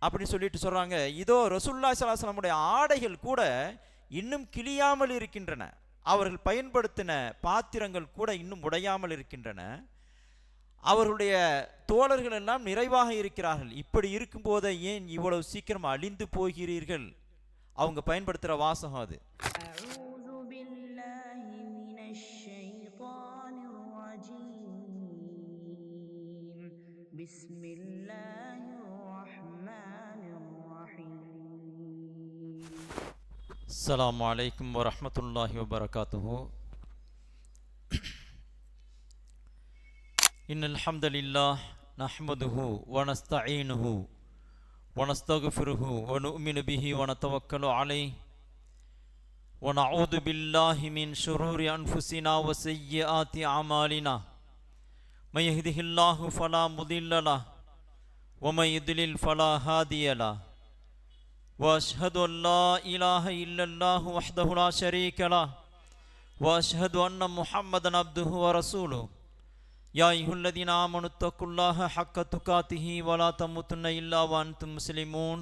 அப்படின்னு சொல்லிட்டு சொல்கிறாங்க, இதோ ரசூலுல்லாஹி ஸல்லல்லாஹு அலைஹி வஸல்லமுடைய ஆடைகள் கூட இன்னும் கிழியாமல் இருக்கின்றன, அவர்கள் பயன்படுத்தின பாத்திரங்கள் கூட இன்னும் உடையாமல் இருக்கின்றன, அவர்களுடைய தோழர்கள் எல்லாம் நிறைவாக இருக்கிறார்கள், இப்படி இருக்கும்போதே ஏன் இவ்வளவு சீக்கிரம் அழிந்து போகிறீர்கள்? அவங்க பயன்படுத்துகிற வாசகம் அது. அஸ்ஸலாமு அலைக்கும் வரஹ்மத்துல்லாஹி வபரகாத்துஹு. இன்னல் ஹம்தலில்லாஹ் நஹ்மதுஹு வ நஸ்தஈனுஹு வ நஸ்தக்ஃபிருஹு வ நுஅ்மினு பிஹி வ நதவக்கலு அலைஹி வ நஊது பில்லாஹி மின் ஷுரூரி அன்ஃபுஸினா வ ஸய்யிஆத்தி அமாலினா. மை யஹ்திஹில்லாஹு ஃபலா முதில்ல லஹு வ மை யுத்லில் ஃபலா ஹாதிய லஹு. وأشهد أن لا إله إلا الله وحده لا شريك له وأشهد أن محمدا عبده ورسوله. يا أيها الذين آمنوا اتقوا الله حق تقاته ولا تموتن إلا وأنتم مسلمون.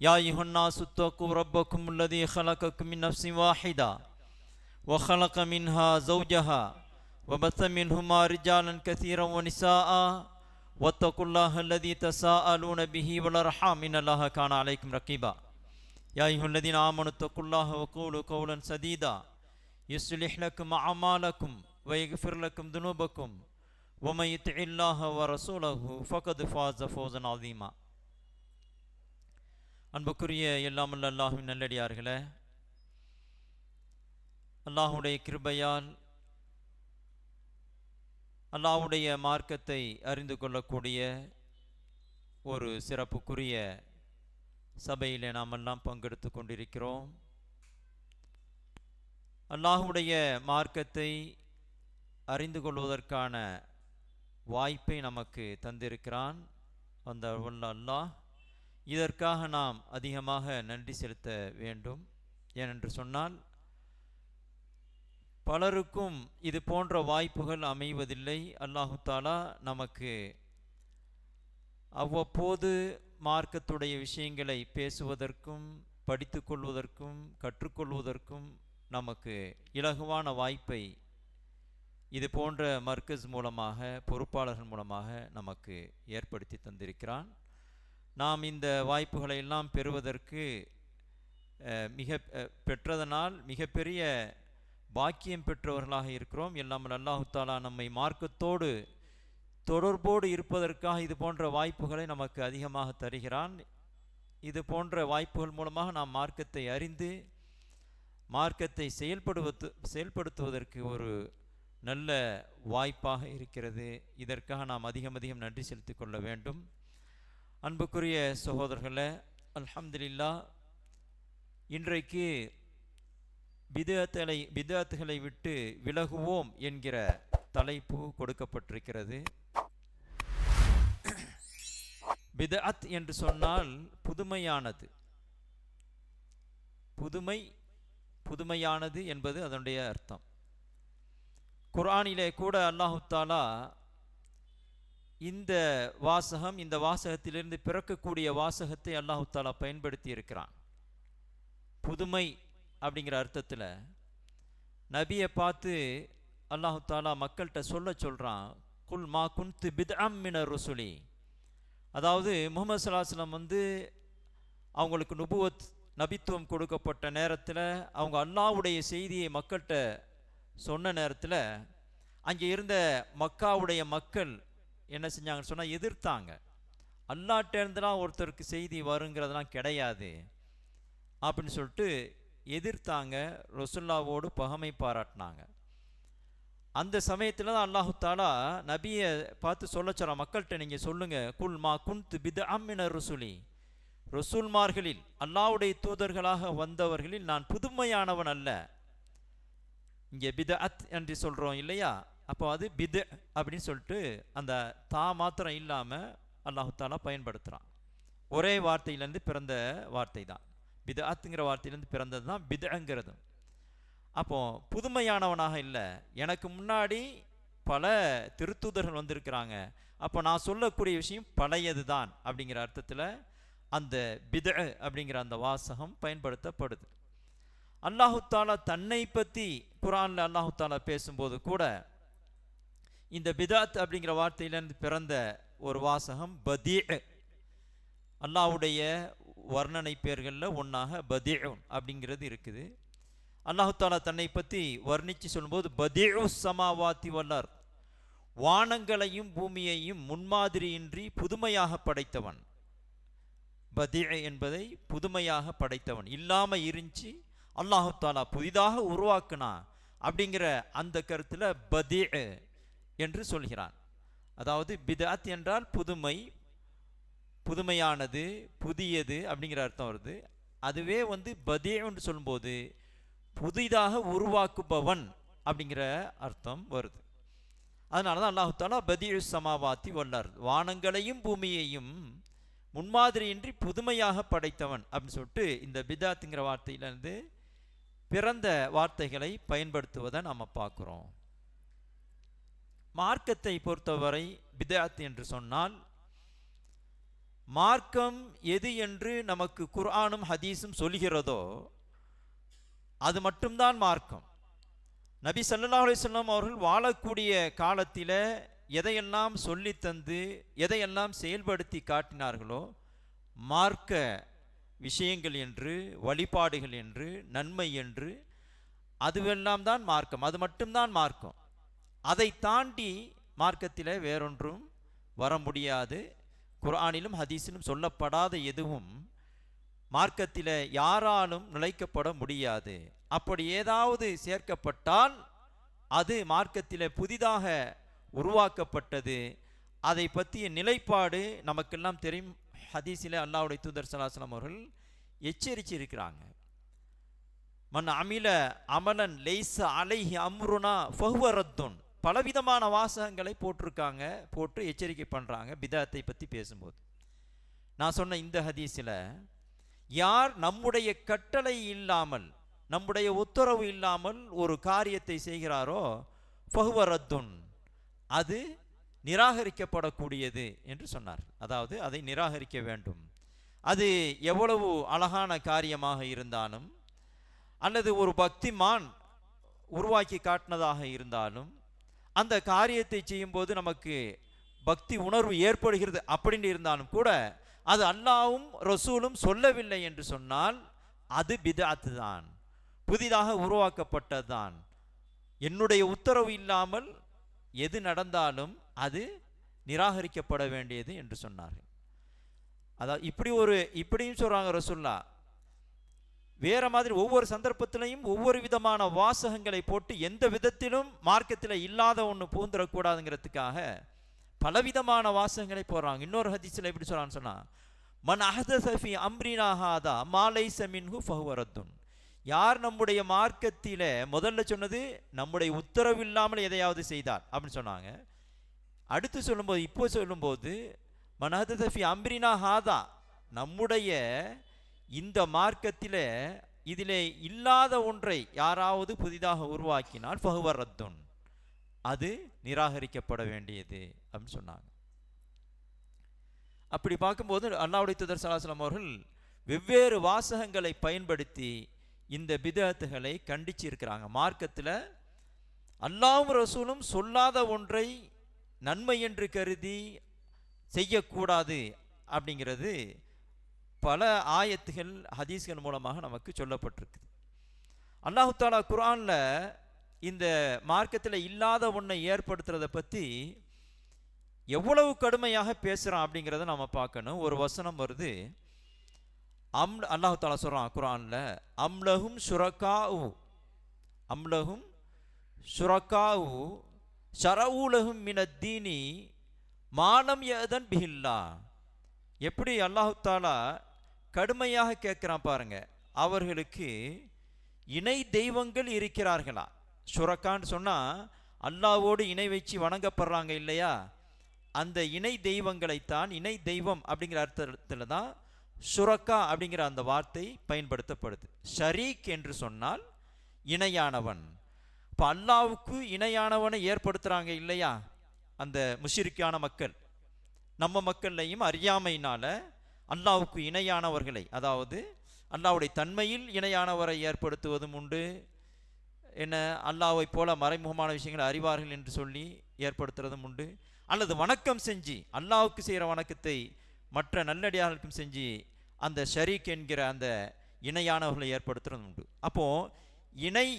يا أيها الناس اتقوا ربكم الذي خلقكم من نفس واحدة وخلق منها زوجها وبث منهما رجالا كثيرا ونساء واتقوا الله الذي تساءلون به والأرحام إن الله كان عليكم رقيبا. يا أيها الذين آمنوا اتقوا الله وقولوا قولا سديدا يصلح لكم أعمالكم ويغفر لكم ذنوبكم ومن يطع الله ورسوله فقد فاز فوزا عظيما. அன்புக்குரிய எல்லாம் வல்ல அல்லாஹ்வின் நல்லடியார்களே, அல்லாஹ்வுடைய கிருபையால் அல்லாஹ்வுடைய மார்க்கத்தை அறிந்து கொள்ளக்கூடிய ஒரு சிறப்புக்குரிய சபையிலே நாம் எல்லாம் பங்கெடுத்து கொண்டிருக்கிறோம். அல்லாஹ்வுடைய மார்க்கத்தை அறிந்து கொள்வதற்கான வாய்ப்பை நமக்கு தந்திருக்கிறான் அந்த வல்ல அல்லாஹ். இதற்காக நாம் அதிகமாக நன்றி செலுத்த வேண்டும். ஏனென்று சொன்னால், பலருக்கும் இது போன்ற வாய்ப்புகள் அமைவதில்லை. அல்லாஹு தாலா நமக்கு அவ்வப்போது மார்க்கத்துடைய விஷயங்களை பேசுவதற்கும் படித்து கொள்வதற்கும் கற்றுக்கொள்வதற்கும் நமக்கு இலகுவான வாய்ப்பை இது போன்ற மர்கஸ் மூலமாக, பொறுப்பாளர்கள் மூலமாக நமக்கு ஏற்படுத்தி தந்திருக்கிறான். நாம் இந்த வாய்ப்புகளை எல்லாம் பெறுவதற்கு பெற்றதனால் மிகப்பெரிய பாக்கியம் பெற்றவர்களாக இருக்கிறோம். எல்லாம் அல்லாஹு தாலா நம்மை மார்க்கத்தோடு தொடர்போடு இருப்பதற்காக இது போன்ற வாய்ப்புகளை நமக்கு அதிகமாக தருகிறான். இது போன்ற வாய்ப்புகள் மூலமாக நாம் மார்க்கத்தை அறிந்து மார்க்கத்தை செயல்படுத்துவதற்கு ஒரு நல்ல வாய்ப்பாக இருக்கிறது. இதற்காக நாம் அதிகம் நன்றி செலுத்திக் கொள்ள வேண்டும். அன்புக்குரிய சகோதரர்களே, அல்ஹம்துலில்லாஹ், இன்றைக்கு பிதஅத்துகளை விட்டு விலகுவோம் என்கிற தலைப்பு கொடுக்கப்பட்டிருக்கிறது. பிதஅத் என்று சொன்னால் புதுமையானது, புதுமையானது என்பது அதனுடைய அர்த்தம். குர்ஆனிலே கூட அல்லாஹு தாலா இந்த வாசகத்திலிருந்து பிறக்கக்கூடிய வாசகத்தை அல்லாஹு தாலா பயன்படுத்தி இருக்கிறான். புதுமை அப்படிங்கிற அர்த்தத்தில் நபியை பார்த்து அல்லாஹு தாலா மக்கள்கிட்ட சொல்கிறான், குல் மா குன்து பித்அம் மினர் ருசுலி. அதாவது முஹம்மது ஸல்லல்லாஹு அலைஹி வஸல்லம் அவங்களுக்கு நபித்துவம் கொடுக்கப்பட்ட நேரத்தில் அவங்க அல்லாஹ்வுடைய செய்தியை மக்கள்கிட்ட சொன்ன நேரத்தில் அங்கே இருந்த மக்காவுடைய மக்கள் என்ன செஞ்சாங்கன்னு சொன்னால் எதிர்த்தாங்க. அல்லாஹ்ட்டேருந்துலாம் ஒருத்தருக்கு செய்தி வருங்கிறதெல்லாம் கிடையாது அப்படின்னு சொல்லிட்டு எதிர்த்தாங்க. ரசூலுல்லாஹ்வோடு பகைமை பாராட்டினாங்க. அந்த சமயத்தில் தான் அல்லாஹு தாலா நபியை பார்த்து சொல்ல மக்கள்கிட்ட நீங்கள் சொல்லுங்கள், குல் மா குன்து பித்அம் மினர் ருசுலி. ரசூல்மார்களில், அல்லாஹ்வுடைய தூதர்களாக வந்தவர்களில் நான் புதுமையானவன் அல்ல. இங்கே பிதஅத் என்று சொல்கிறோம் இல்லையா, அப்போ அது பித் அப்படின்னு சொல்லிட்டு அந்த தா மாத்திரம் இல்லாமல் அல்லாஹு தாலா பயன்படுத்துகிறான். ஒரே வார்த்தையிலேருந்து பிறந்த வார்த்தை தான் பிதஅத்துங்கிற வார்த்தையிலேருந்து பிறந்தது தான் பித்அங்கிறது. அப்போது புதுமையானவனாக இல்லை, எனக்கு முன்னாடி பல திருத்தூதர்கள் வந்திருக்கிறாங்க, அப்போ நான் சொல்லக்கூடிய விஷயம் பழையது தான் அப்படிங்கிற அர்த்தத்தில் அந்த பித்அ அப்படிங்கிற அந்த வாசகம் பயன்படுத்தப்படுது. அல்லாஹு தாலா தன்னை பற்றி குர்ஆனில் அல்லாஹு தாலா பேசும்போது கூட இந்த பிதாத் அப்படிங்கிற வார்த்தையிலிருந்து பிறந்த ஒரு வாசகம் பதீ. அல்லாஹ்வுடைய வர்ணனை பேர்களில் ஒன்றாக பதீஉன் அப்படிங்கிறது இருக்குது. அல்லாஹு தாலா தன்னை பற்றி வர்ணித்து சொல்லும்போது பதீஉ ஸமாவாத்தி வல் அர்த், வானங்களையும் பூமியையும் முன்மாதிரியின்றி புதுமையாக படைத்தவன். பதீ என்பதை புதுமையாக படைத்தவன், இல்லாமல் இருந்துச்சு அல்லாஹு தாலா புதிதாக உருவாக்குனா அப்படிங்கிற அந்த கருத்தில் பதீ என்று சொல்கிறான். அதாவது பிதாத் என்றால் புதுமை, புதுமையானது, புதியது அப்படிங்கிற அர்த்தம் வருது. அதுவே பதீன்னு சொல்லும்போது புதிதாக உருவாக்குபவன் அப்படிங்கிற அர்த்தம் வருது. அதனால தான் அல்லாஹு தாலா பதீஉ ஸமாவாத்தி வல் அர்த், வானங்களையும் பூமியையும் முன்மாதிரியின்றி புதுமையாக படைத்தவன் அப்படின்னு சொல்லிட்டு இந்த பிதாத்துங்கிற வார்த்தையிலிருந்து பிறந்த வார்த்தைகளை பயன்படுத்துவதை நாம் பார்க்குறோம். மார்க்கத்தை பொறுத்தவரை பிதாத் என்று சொன்னால், மார்க்கம் எது என்று நமக்கு குர்ஆனும் ஹதீஸும் சொல்கிறதோ அது மட்டும்தான் மார்க்கம். நபி ஸல்லல்லாஹு அலைஹி வஸல்லம் அவர்கள் வாழக்கூடிய காலத்தில் எதையெல்லாம் சொல்லி தந்து எதையெல்லாம் செயல்படுத்தி காட்டினார்களோ மார்க்க விஷயங்கள் என்று, வழிபாடுகள் என்று, நன்மை என்று, அதுவெல்லாம் தான் மார்க்கம். அது மட்டும்தான் மார்க்கம். அதை தாண்டி மார்க்கத்தில் வேறொன்றும் வர முடியாது. குர்ஆனிலும் ஹதீஸிலும் சொல்லப்படாத எதுவும் மார்க்கத்தில் யாராலும் நுழைக்கப்பட முடியாது. அப்படி ஏதாவது சேர்க்கப்பட்டால் அது மார்க்கத்தில் புதிதாக உருவாக்கப்பட்டது. அதை பற்றிய நிலைப்பாடு நமக்கெல்லாம் தெரியும். ஹதீஸில் அல்லாஹ்வுடைய தூதர் ஸல்லல்லாஹு அலைஹி வஸல்லம் அவர்கள் எச்சரிச்சிருக்கிறாங்க. மன் அமில அமலன் லைஸ அலைஹி அம்ருனா ஃபஹுவ ரத்துன். பலவிதமான வாசகங்களை போட்டு எச்சரிக்கை பண்ணுறாங்க பிதாத்தை பற்றி பேசும்போது. நான் சொன்ன இந்த ஹதீஸில் யார் நம்முடைய கட்டளை இல்லாமல், நம்முடைய உத்தரவு இல்லாமல் ஒரு காரியத்தை செய்கிறாரோ ஃபஹுவ ரத்துன், அது நிராகரிக்கப்படக்கூடியது என்று சொன்னார். அதாவது அதை நிராகரிக்க வேண்டும். அது எவ்வளவு அழகான காரியமாக இருந்தாலும், அல்லது ஒரு பக்திமான் உருவாக்கி காட்டினதாக இருந்தாலும், அந்த காரியத்தை செய்யும்போது நமக்கு பக்தி உணர்வு ஏற்படுகிறது அப்படின்னு இருந்தாலும் கூட அது அல்லாஹ்வும் ரசூலும் சொல்லவில்லை என்று சொன்னால் அது பித்அத் தான், புதிதாக உருவாக்கப்பட்டது தான். என்னுடைய உத்தரவு இல்லாமல் எது நடந்தாலும் அது நிராகரிக்கப்பட வேண்டியது என்று சொன்னார்கள். அதாவது இப்படியும் சொல்றாங்க ரசூல்லா. வேற மாதிரி ஒவ்வொரு சந்தர்ப்பத்திலையும் ஒவ்வொரு விதமான வாசகங்களை போட்டு எந்த விதத்திலும் மார்க்கத்தில் இல்லாத ஒன்று பூந்துடக்கூடாதுங்கிறதுக்காக பலவிதமான வாசகங்களை போடுறாங்க. இன்னொரு ஹதீஸில் எப்படி சொல்றான்னு சொன்னா, மன் அஹ்தஸ ஃபீ அம்ரினா ஹாதா மா லைஸ மின்ஹு ஃபஹுவ ரத்துன். யார் நம்முடைய மார்க்கத்தில், முதல்ல சொன்னது நம்முடைய உத்தரவு இல்லாமல் எதையாவது செய்தார் அப்படின்னு சொன்னாங்க. அடுத்து சொல்லும்போது, இப்போ சொல்லும்போது மன் அஹ்தஸ ஃபீ அம்ரினா ஹாதா, நம்முடைய இந்த மார்க்கத்தில் இதிலே இல்லாத ஒன்றை யாராவது புதிதாக உருவாக்கினால் ஃபஹுவ ரத்துன், அது நிராகரிக்கப்பட வேண்டியது அப்படின்னு சொன்னாங்க. அப்படி பார்க்கும்போது அல்லாஹ்வுடைய தூதர் ஸல்லல்லாஹு அலைஹி வஸல்லம் அவர்கள் வெவ்வேறு வாசகங்களை பயன்படுத்தி இந்த பித்அத்துகளை கண்டிச்சு இருக்கிறாங்க. மார்க்கத்தில் அல்லாஹ்வும் ரசூலும் சொல்லாத ஒன்றை நன்மை என்று கருதி செய்யக்கூடாது அப்படிங்கிறது பல ஆயத்துகள் ஹதீஸ்கள் மூலமாக நமக்கு சொல்லப்பட்டிருக்குது. அல்லாஹு தாலா குர்ஆனில் இந்த மார்க்கத்தில் இல்லாத ஒன்றை ஏற்படுத்துறதை பற்றி எவ்வளவு கடுமையாக பேசுகிறான் அப்படிங்கிறத நம்ம பார்க்கணும். ஒரு வசனம் வருது, அல்லாஹு தாலா சொல்கிறான் குர்ஆனில், அம்லஹும் ஷுரகாஉ ஷரஊலஹும் மினத்தீனி மாலம் யஅதன் பிஹில்லா. எப்படி அல்லாஹு தாலா கடுமையாக கேட்குறான் பாருங்க. அவர்களுக்கு இணை தெய்வங்கள் இருக்கிறார்களா? ஷுரக்கான்னு சொன்னால் அல்லாஹ்வோடு இணை வச்சு வணங்கப்படுறாங்க இல்லையா? அந்த இணை தெய்வங்களைத்தான், இணை தெய்வம் அப்படிங்கிற அர்த்தத்தில் தான் ஷுரக்கா அப்படிங்கிற அந்த வார்த்தை பயன்படுத்தப்படுது. ஷரீக் என்று சொன்னால் இணையானவன். இப்போ அல்லாஹ்வுக்கு இணையானவனை ஏற்படுத்துகிறாங்க இல்லையா அந்த முஷ்ரிக்கான மக்கள். நம்ம மக்கள்லையும் அறியாமையினால அல்லாஹ்வுக்கு இணையானவர்களை, அதாவது அல்லாஹ்வுடைய தன்மையில் இணையானவரை ஏற்படுத்துவதும் உண்டு, என்ன அல்லாஹ்வை போல மறைமுகமான விஷயங்களை அறிவார்கள் என்று சொல்லி ஏற்படுத்துறதும் உண்டு, அல்லது வணக்கம் செஞ்சு அல்லாஹ்வுக்கு செய்கிற வணக்கத்தை மற்ற நல்லடியார்களுக்கும் செஞ்சு அந்த ஷரீக் என்கிற அந்த இணையானவர்களை ஏற்படுத்துறதும் உண்டு. அப்போது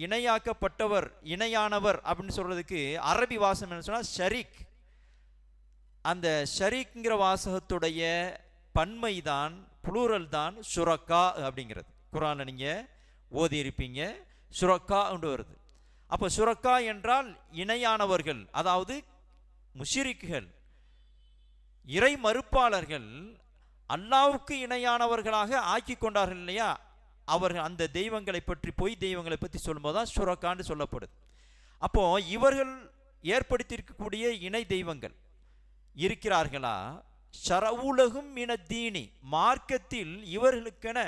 இணையாக்கப்பட்டவர், இணையானவர் அப்படின்னு சொல்கிறதுக்கு அரபி வாசம் என்ன சொன்னால் ஷரீக். அந்த ஷரீக்ங்கிற வாசகத்துடைய பன்மை தான், புளூரல் தான் ஷுரக்கா அப்படிங்கிறது. குர்ஆனில் நீங்கள் ஓதி இருப்பீங்க, ஷுரக்கா என்று வருது. அப்போ ஷுரக்கா என்றால் இணையானவர்கள், அதாவது முஷ்ரிக்குகள், இறை மறுப்பாளர்கள் அல்லாஹ்வுக்கு இணையானவர்களாக ஆக்கி கொண்டார்கள் இல்லையா, அவர்கள் அந்த தெய்வங்களை பற்றி, பொய் தெய்வங்களை பற்றி சொல்லும்போது தான் ஷுரக்கான்னு சொல்லப்படுது. அப்போ இவர்கள் ஏற்படுத்தியிருக்கக்கூடிய இணை தெய்வங்கள் இருக்கிறார்களா? ஷரவுலகும் மினத்தீனி, மார்க்கத்தில் இவர்களுக்கென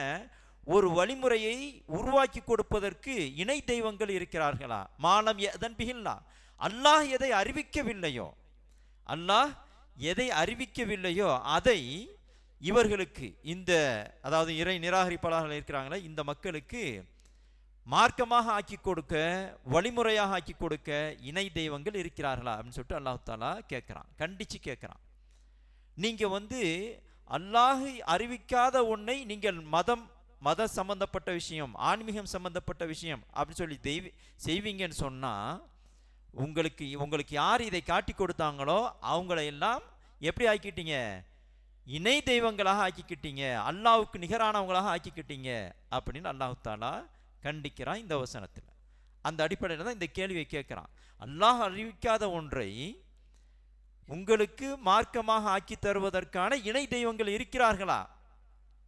ஒரு வழிமுறையை உருவாக்கி கொடுப்பதற்கு இணை தெய்வங்கள் இருக்கிறார்களா? மாலம் யதன் பிஹில்லா, அல்லாஹ் எதை அறிவிக்கவில்லையோ, அல்லாஹ் எதை அறிவிக்கவில்லையோ அதை இவர்களுக்கு, இந்த அதாவது இறை நிராகரிப்பாளர்கள் இருக்கிறாங்களே இந்த மக்களுக்கு மார்க்கமாக ஆக்கி கொடுக்க, வழிமுறையாக ஆக்கி கொடுக்க இணை தெய்வங்கள் இருக்கிறார்களா அப்படின்னு சொல்லிட்டு அல்லாஹ் தாலா கேட்குறான், கண்டித்து கேட்குறான். நீங்கள் அல்லாஹ் அறிவிக்காத ஒன்றை நீங்கள் மத சம்பந்தப்பட்ட விஷயம், ஆன்மீகம் சம்பந்தப்பட்ட விஷயம் அப்படின்னு சொல்லி செய்வீங்கன்னு சொன்னால் உங்களுக்கு யார் இதை காட்டி கொடுத்தாங்களோ அவங்கள எல்லாம் எப்படி ஆக்கிட்டீங்க? இணை தெய்வங்களாக ஆக்கிக்கிட்டீங்க, அல்லாஹ்வுக்கு நிகரானவங்களாக ஆக்கிக்கிட்டீங்க அப்படின்னு அல்லாஹ் தாலா கண்டிக்கிறான் இந்த வசனத்தில். அந்த அடிப்படையில் தான் இந்த கேள்வியை கேட்குறான். அல்லாஹ் அறிவிக்காத ஒன்றை உங்களுக்கு மார்க்கமாக ஆக்கி தருவதற்கான இணை தெய்வங்கள் இருக்கிறார்களா?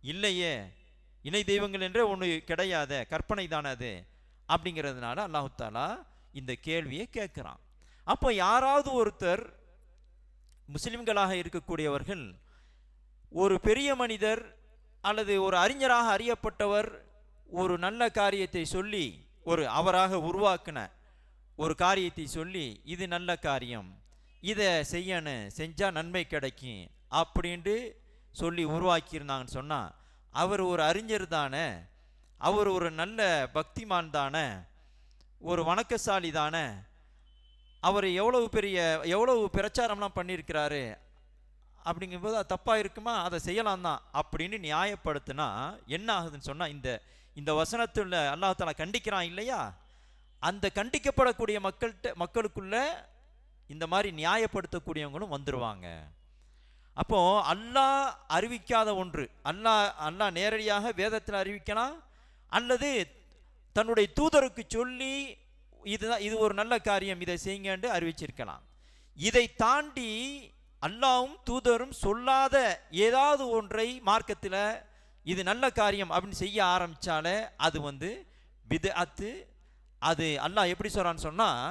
இல்லையே, இணை தெய்வங்கள் என்றே ஒன்று கிடையாது, கற்பனை தானே அது அப்படிங்கிறதுனால அல்லாஹ் தாலா இந்த கேள்வியை கேட்குறான். அப்போ யாராவது ஒருத்தர், முஸ்லிம்களாக இருக்கக்கூடியவர்கள், ஒரு பெரிய மனிதர் அல்லது ஒரு அறிஞராக அறியப்பட்டவர் ஒரு நல்ல காரியத்தை சொல்லி, ஒரு அவராக உருவாக்கின ஒரு காரியத்தை சொல்லி இது நல்ல காரியம், இதை செய்யணும், செஞ்சால் நன்மை கிடைக்கும் அப்படின்ட்டு சொல்லி உருவாக்கியிருந்தாங்கன்னு சொன்னால் அவர் ஒரு அறிஞர் தானே, அவர் ஒரு நல்ல பக்திமான் தானே, ஒரு வணக்கசாலி தானே, அவர் எவ்வளவு பிரச்சாரம்லாம் பண்ணியிருக்கிறாரு அப்படிங்கும்போது அது தப்பாக இருக்குமா? அதை செய்யலாம் தான் அப்படின்னு நியாயப்படுத்தினா என்ன ஆகுதுன்னு சொன்னால், இந்த வசனத்தில் அல்லாஹ் தஆலா கண்டிக்கிறான் இல்லையா, அந்த கண்டிக்கப்படக்கூடிய மக்களுக்குள்ள இந்த மாதிரி நியாயப்படுத்தக்கூடியவங்களும் வந்துடுவாங்க. அப்போது அல்லாஹ் அறிவிக்காத ஒன்று, அல்லாஹ் நேரடியாக வேதத்தில் அறிவிக்கலாம், அல்லது தன்னுடைய தூதருக்கு சொல்லி இது ஒரு நல்ல காரியம், இதை செய்யுங்கன்னு அறிவிச்சிருக்கலாம். இதை தாண்டி அல்லாஹ்வும் தூதரும் சொல்லாத ஏதாவது ஒன்றை மார்க்கத்தில் இது நல்ல காரியம் அப்படின்னு செய்ய ஆரம்பித்தாலே அது பித்அத்து. அது அல்லாஹ் எப்படி சொல்கிறான்னு சொன்னால்,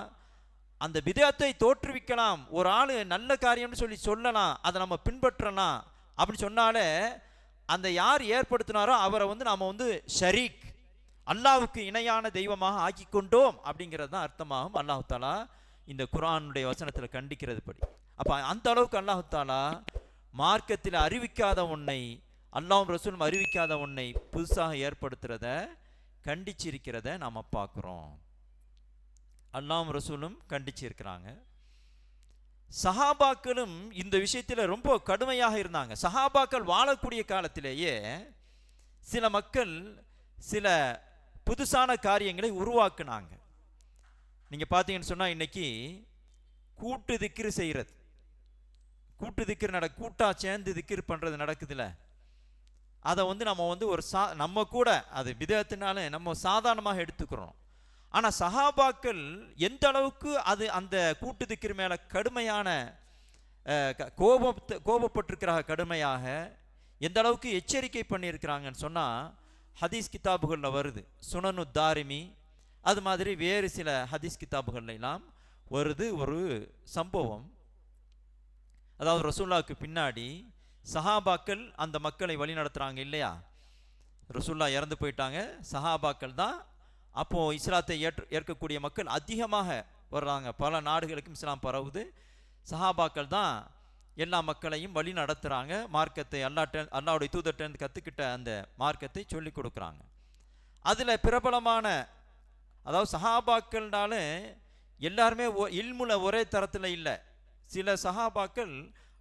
அந்த பித்அத்தை தோற்றுவிக்கலாம், ஒரு ஆள் நல்ல காரியம்னு சொல்லலாம், அதை நம்ம பின்பற்றலாம் அப்படின்னு சொன்னாலே அந்த யார் ஏற்படுத்தினாரோ அவரை நாம் ஷரீக், அல்லாஹ்வுக்கு இணையான தெய்வமாக ஆக்கி கொண்டோம் அப்படிங்கிறது தான் அர்த்தமாகும். அல்லாஹ் தாலா இந்த குர்ஆனுடைய வசனத்தில் கண்டிக்கிறது படி. அப்போ அந்த அளவுக்கு அல்லாஹ் தாலா மார்க்கத்தில் அறிவிக்காத ஒன்றை, அல்லாஹ்வும் ரசூலும் அறிவிக்காத ஒன்றை புதுசாக ஏற்படுத்துறத கண்டிச்சிருக்கிறத நாம் பார்க்குறோம். அல்லாஹ்வும் ரசூலும் கண்டிச்சிருக்கிறாங்க. சஹாபாக்களும் இந்த விஷயத்தில் ரொம்ப கடுமையாக இருந்தாங்க. சஹாபாக்கள் வாழக்கூடிய காலத்திலேயே சில மக்கள் சில புதுசான காரியங்களை உருவாக்குனாங்க. நீங்கள் பார்த்தீங்கன்னு சொன்னால் இன்னைக்கு கூட்டு திக்ரு செய்கிறது, கூட்டு திக்ரு கூட்டாக சேர்ந்து திக்ரு பண்ணுறது நடக்குதுல்ல, அதை நம்ம ஒரு நம்ம கூட அது பிதஅத்துனால நம்ம சாதாரணமாக எடுத்துக்கிறோம். ஆனால் சஹாபாக்கள் எந்த அளவுக்கு அந்த கூட்டு திக்ரு மேலே கடுமையான கோபப்பட்டிருக்கிறாங்க, கடுமையாக எந்த அளவுக்கு எச்சரிக்கை பண்ணியிருக்கிறாங்கன்னு சொன்னால் ஹதீஸ் கிதாபுகளில் வருது. சுனனு தாரிமி அது மாதிரி வேறு சில ஹதீஸ் கிதாபுகள்லாம் வருது ஒரு சம்பவம். அதாவது ரசூலுல்லாஹ்வுக்கு பின்னாடி சஹாபாக்கள் அந்த மக்களை வழி நடத்துகிறாங்க இல்லையா, ரசூலுல்லாஹ் இறந்து போயிட்டாங்க, சஹாபாக்கள் தான் அப்போது இஸ்லாத்தை ஏற்கக்கூடிய மக்கள் அதிகமாக வர்றாங்க, பல நாடுகளுக்கும் இஸ்லாம் பரவுது, சஹாபாக்கள் தான் எல்லா மக்களையும் வழி நடத்துகிறாங்க. மார்க்கத்தை அல்லாஹ்வுடைய தூதர்கிட்ட கற்றுக்கிட்ட அந்த மார்க்கத்தை சொல்லி கொடுக்குறாங்க. அதில் பிரபலமான, அதாவது சஹாபாக்கள்னால எல்லாருமே இல்முல ஒரே தரத்தில் இல்லை. சில சஹாபாக்கள்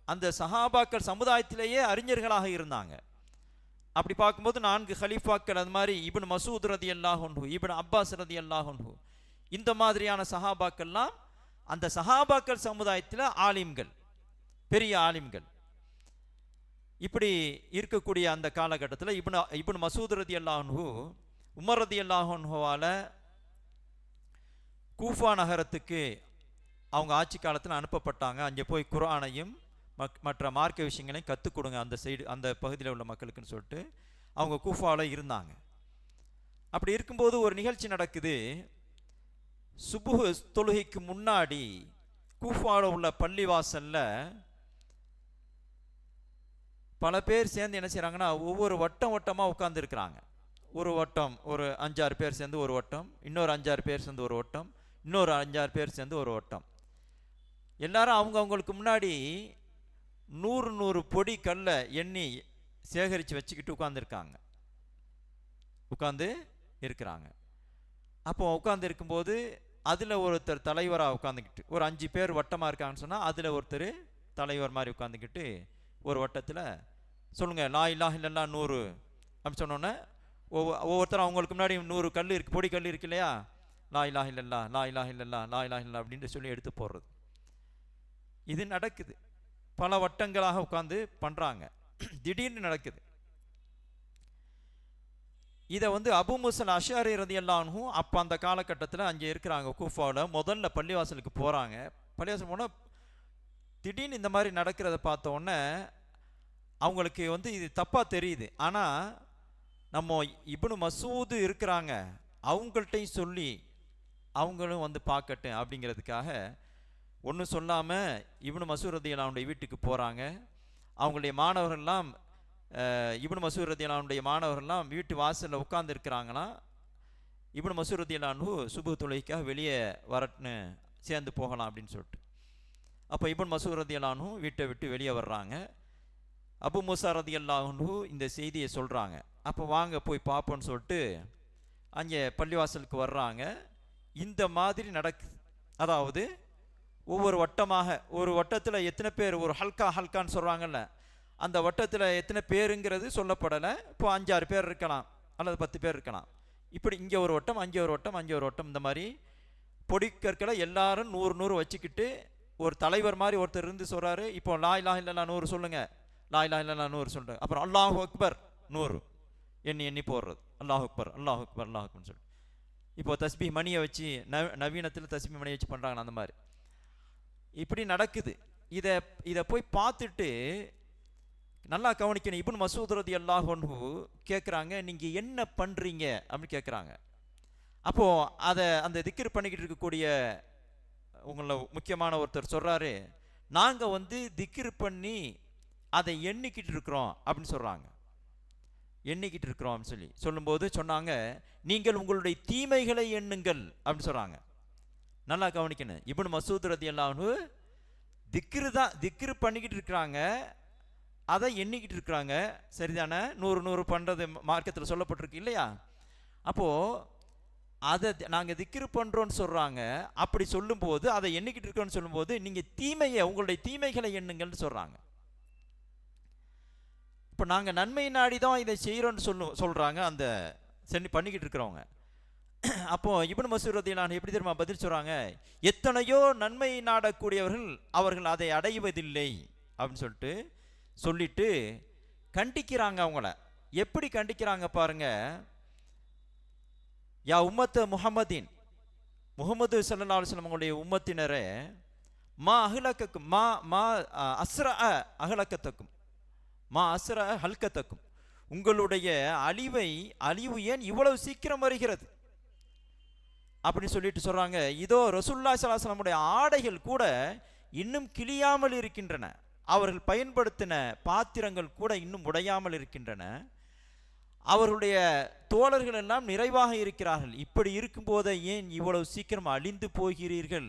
அந்த சஹாபாக்கள் சமுதாயத்திலேயே அறிஞர்களாக இருந்தாங்க. அப்படி பார்க்கும்போது 4 ஹலீஃபாக்கள், அது மாதிரி இப்னு மசூத் ரலியல்லாஹு அன்ஹு, இப்னு அப்பாஸ் ரலியல்லாஹு அன்ஹு, இந்த மாதிரியான சஹாபாக்கள்லாம் அந்த சஹாபாக்கள் சமுதாயத்தில் ஆலிம்கள், பெரிய ஆலிம்கள். இப்படி இருக்கக்கூடிய அந்த காலகட்டத்தில் இப்னு மசூத் ரலியல்லாஹு அன்ஹு உமர் ரலியல்லாஹு அன்ஹுவால் கூஃபா நகரத்துக்கு அவங்க ஆட்சி காலத்தில் அனுப்பப்பட்டாங்க. அங்கே போய் குர்ஆனையும் மற்ற மார்க்க விஷயங்களையும் கற்றுக் கொடுங்க அந்த பகுதியில் உள்ள மக்களுக்குன்னு சொல்லிட்டு அவங்க கூஃபாவில் இருந்தாங்க. அப்படி இருக்கும்போது ஒரு நிகழ்ச்சி நடக்குது. சுபுஹ் தொழுகைக்கு முன்னாடி கூஃபாவில் உள்ள பள்ளிவாசலில் பல பேர் சேர்ந்து என்ன செய்கிறாங்கன்னா, ஒவ்வொரு வட்டமாக உட்காந்துருக்குறாங்க. ஒரு வட்டம், ஒரு 5-6 பேர் சேர்ந்து ஒரு வட்டம், இன்னொரு 5-6 பேர் சேர்ந்து ஒரு வட்டம், இன்னொரு 5-6 பேர் சேர்ந்து ஒரு வட்டம். எல்லாரும் அவங்களுக்கு முன்னாடி 100 பொடி கல்லை எண்ணி சேகரித்து வச்சுக்கிட்டு உட்கார்ந்து இருக்கிறாங்க. அப்போ உட்கார்ந்து இருக்கும்போது அதில் ஒருத்தர் தலைவராக உட்காந்துக்கிட்டு, ஒரு 5 பேர் வட்டமாக இருக்காங்கன்னு சொன்னால் அதில் ஒருத்தர் தலைவர் மாதிரி உட்காந்துக்கிட்டு ஒரு வட்டத்தில் சொல்லுங்கள் லா இலாஹ இல்லல்லாஹ் 100 அப்படின்னு சொன்னோன்னே ஒவ்வொருத்தரும் அவங்களுக்கு முன்னாடி 100 கல் இருக்குது, பொடி கல் இருக்கு இல்லையா, லா இலாஹ இல்லல்லாஹ், லா இலாஹ இல்லல்லாஹ், லா இலாஹ இல்லல்லாஹ் அப்படின்ட்டு சொல்லி எடுத்து போடுறது. இது நடக்குது. பல வட்டங்களாக உட்காந்து பண்ணுறாங்க. திடீர்னு நடக்குது. இதை அபு மூஸல் அஷ்அரி ரலியல்லாஹு அன்ஹு அப்போ அந்த காலகட்டத்தில் அங்கே இருக்கிறாங்க கூஃபாவில். முதல்ல பள்ளிவாசலுக்கு போகிறாங்க. பள்ளிவாசல் போனால் திடீர்னு இந்த மாதிரி நடக்கிறத பார்த்த உடனே அவங்களுக்கு இது தப்பாக தெரியுது. ஆனால் நம்ம இப்னு மசூது இருக்கிறாங்க, அவங்கள்ட்டையும் சொல்லி அவங்களும் பார்க்கட்டும் அப்படிங்கிறதுக்காக ஒன்றும் சொல்லாமல் இப்னு மசூத் ரலியல்லாஹு அன்ஹுடைய வீட்டுக்கு போகிறாங்க. அவங்களுடைய மாணவர்கள்லாம் இப்னு மசூத் ரலியல்லாஹு அன்ஹுடைய மாணவர்கள்லாம் வீட்டு வாசலில் உட்காந்துருக்கிறாங்களாம். இப்னு மசூத் ரலியல்லாஹு அன்ஹு சுபுஹ் தொழுகைக்காக வெளியே வரட்டுன்னு சேர்ந்து போகலாம் அப்படின்னு சொல்லிட்டு. அப்போ இப்னு மசூத் ரலியல்லாஹு அன்ஹு வீட்டை விட்டு வெளியே வர்றாங்க. அபு மூஸா ரலியல்லாஹு அன்ஹு இந்த செய்தியை சொல்கிறாங்க. அப்போ வாங்க போய் பார்ப்போன்னு சொல்லிட்டு அங்கே பள்ளிவாசலுக்கு வர்றாங்க. இந்த மாதிரி நடக்குது. அதாவது ஒவ்வொரு வட்டமாக, ஒரு வட்டத்தில் எத்தனை பேர், ஒரு ஹல்கான்னு சொல்கிறாங்கல்ல, அந்த வட்டத்தில் எத்தனை பேருங்கிறது சொல்லப்படலை. இப்போ 5-6 பேர் இருக்கலாம் அல்லது 10 பேர் இருக்கலாம். இப்படி இங்கே ஒரு வட்டம், அங்கே ஒரு வட்டம், அங்கே ஒரு வட்டம், இந்த மாதிரி பொடிக்கற்களை எல்லாரும் 100 வச்சுக்கிட்டு ஒரு தலைவர் மாதிரி ஒருத்தர் இருந்து சொல்கிறாரு. இப்போ லா இலாஹ இல்லல்லாஹ் 100 சொல்லுங்கள், லா இலாஹ இல்லல்லாஹ் 100 சொல்கிறேன். அப்புறம் அல்லாஹு அக்பர் 100 எண்ணி போடுறது. அல்லாஹு அக்பர், அல்லாஹு அக்பர், அல்லாஹு அக்பர்னு சொல்லி. இப்போ தஸ்பீஹ் மணியை வச்சு நவீனத்தில் தஸ்பீஹ் மணியை வச்சு பண்ணுறாங்க. அந்த மாதிரி இப்படி நடக்குது. இதை போய் பார்த்துட்டு நல்லா கவனிக்கணும். இப்னு மசூத் ரலியல்லாஹு அன்ஹு கேட்குறாங்க, நீங்கள் என்ன பண்ணுறீங்க அப்படின்னு கேட்குறாங்க. அப்போது அந்த திக்ர் பண்ணிக்கிட்டு இருக்கக்கூடிய உங்களில் முக்கியமான ஒருத்தர் சொல்கிறாரு, நாங்கள் திக்ர் பண்ணி அதை எண்ணிக்கிட்டு இருக்கிறோம் அப்படின்னு சொல்கிறாங்க. எண்ணிக்கிட்டு இருக்கிறோம் அப்படின்னு சொல்லும்போது சொன்னாங்க, நீங்கள் உங்களுடைய தீமைகளை எண்ணுங்கள் அப்படின்னு சொல்கிறாங்க. நல்லா கவனிக்கணும். இப்னு மசூத் ரலியல்லாஹு அன்ஹு திக்ரு பண்ணிக்கிட்டு இருக்கிறாங்க, அதை எண்ணிக்கிட்டு இருக்கிறாங்க. சரிதானே? 100 பண்ணுறது மார்க்கத்தில் சொல்லப்பட்டிருக்கு இல்லையா? அப்போது அதை நாங்கள் திக்ரு பண்ணுறோன்னு சொல்கிறாங்க. அப்படி சொல்லும்போது அதை எண்ணிக்கிட்டு இருக்கோன்னு சொல்லும்போது நீங்கள் உங்களுடைய தீமைகளை எண்ணுங்கள்னு சொல்கிறாங்க. இப்போ நாங்கள் நன்மை நாடி தான் இதை செய்கிறோன்னு சொல்கிறாங்க அந்த பண்ணிக்கிட்டு இருக்கிறவங்க. அப்போது இப்னு மசூத் ரலியல்லாஹு அன்ஹு எப்படி தெரியுமா பதில் சொல்கிறாங்க, எத்தனையோ நன்மை நாடக்கூடியவர்கள் அவர்கள் அதை அடைவதில்லை அப்படின்னு சொல்லிட்டு கண்டிக்கிறாங்க. அவங்கள எப்படி கண்டிக்கிறாங்க பாருங்க. யா உம்மத்த முஹம்மதின், முகமது ஸல்லல்லாஹு அலைஹி வஸல்லம் உங்களுடைய உம்மத்தினரே, மா அஹ்லக்கக்கும், மா அஸ்ரா அஹ்லக்கத்தக்கும், மா அஸ்ரா ஹல்கத்தக்கும், உங்களுடைய அழிவு ஏன் இவ்வளவு சீக்கிரம் வருகிறது அப்படின்னு சொல்லிட்டு சொல்கிறாங்க. இதோ ரசூலுல்லாஹி ஸல்லல்லாஹு அலைஹி வஸல்லம் ஆடைகள் கூட இன்னும் கிழியாமல் இருக்கின்றன, அவர்கள் பயன்படுத்தின பாத்திரங்கள் கூட இன்னும் உடையாமல் இருக்கின்றன, அவர்களுடைய தோழர்கள் எல்லாம் நிறைவாக இருக்கிறார்கள். இப்படி இருக்கும்போது ஏன் இவ்வளவு சீக்கிரம் அழிந்து போகிறீர்கள்?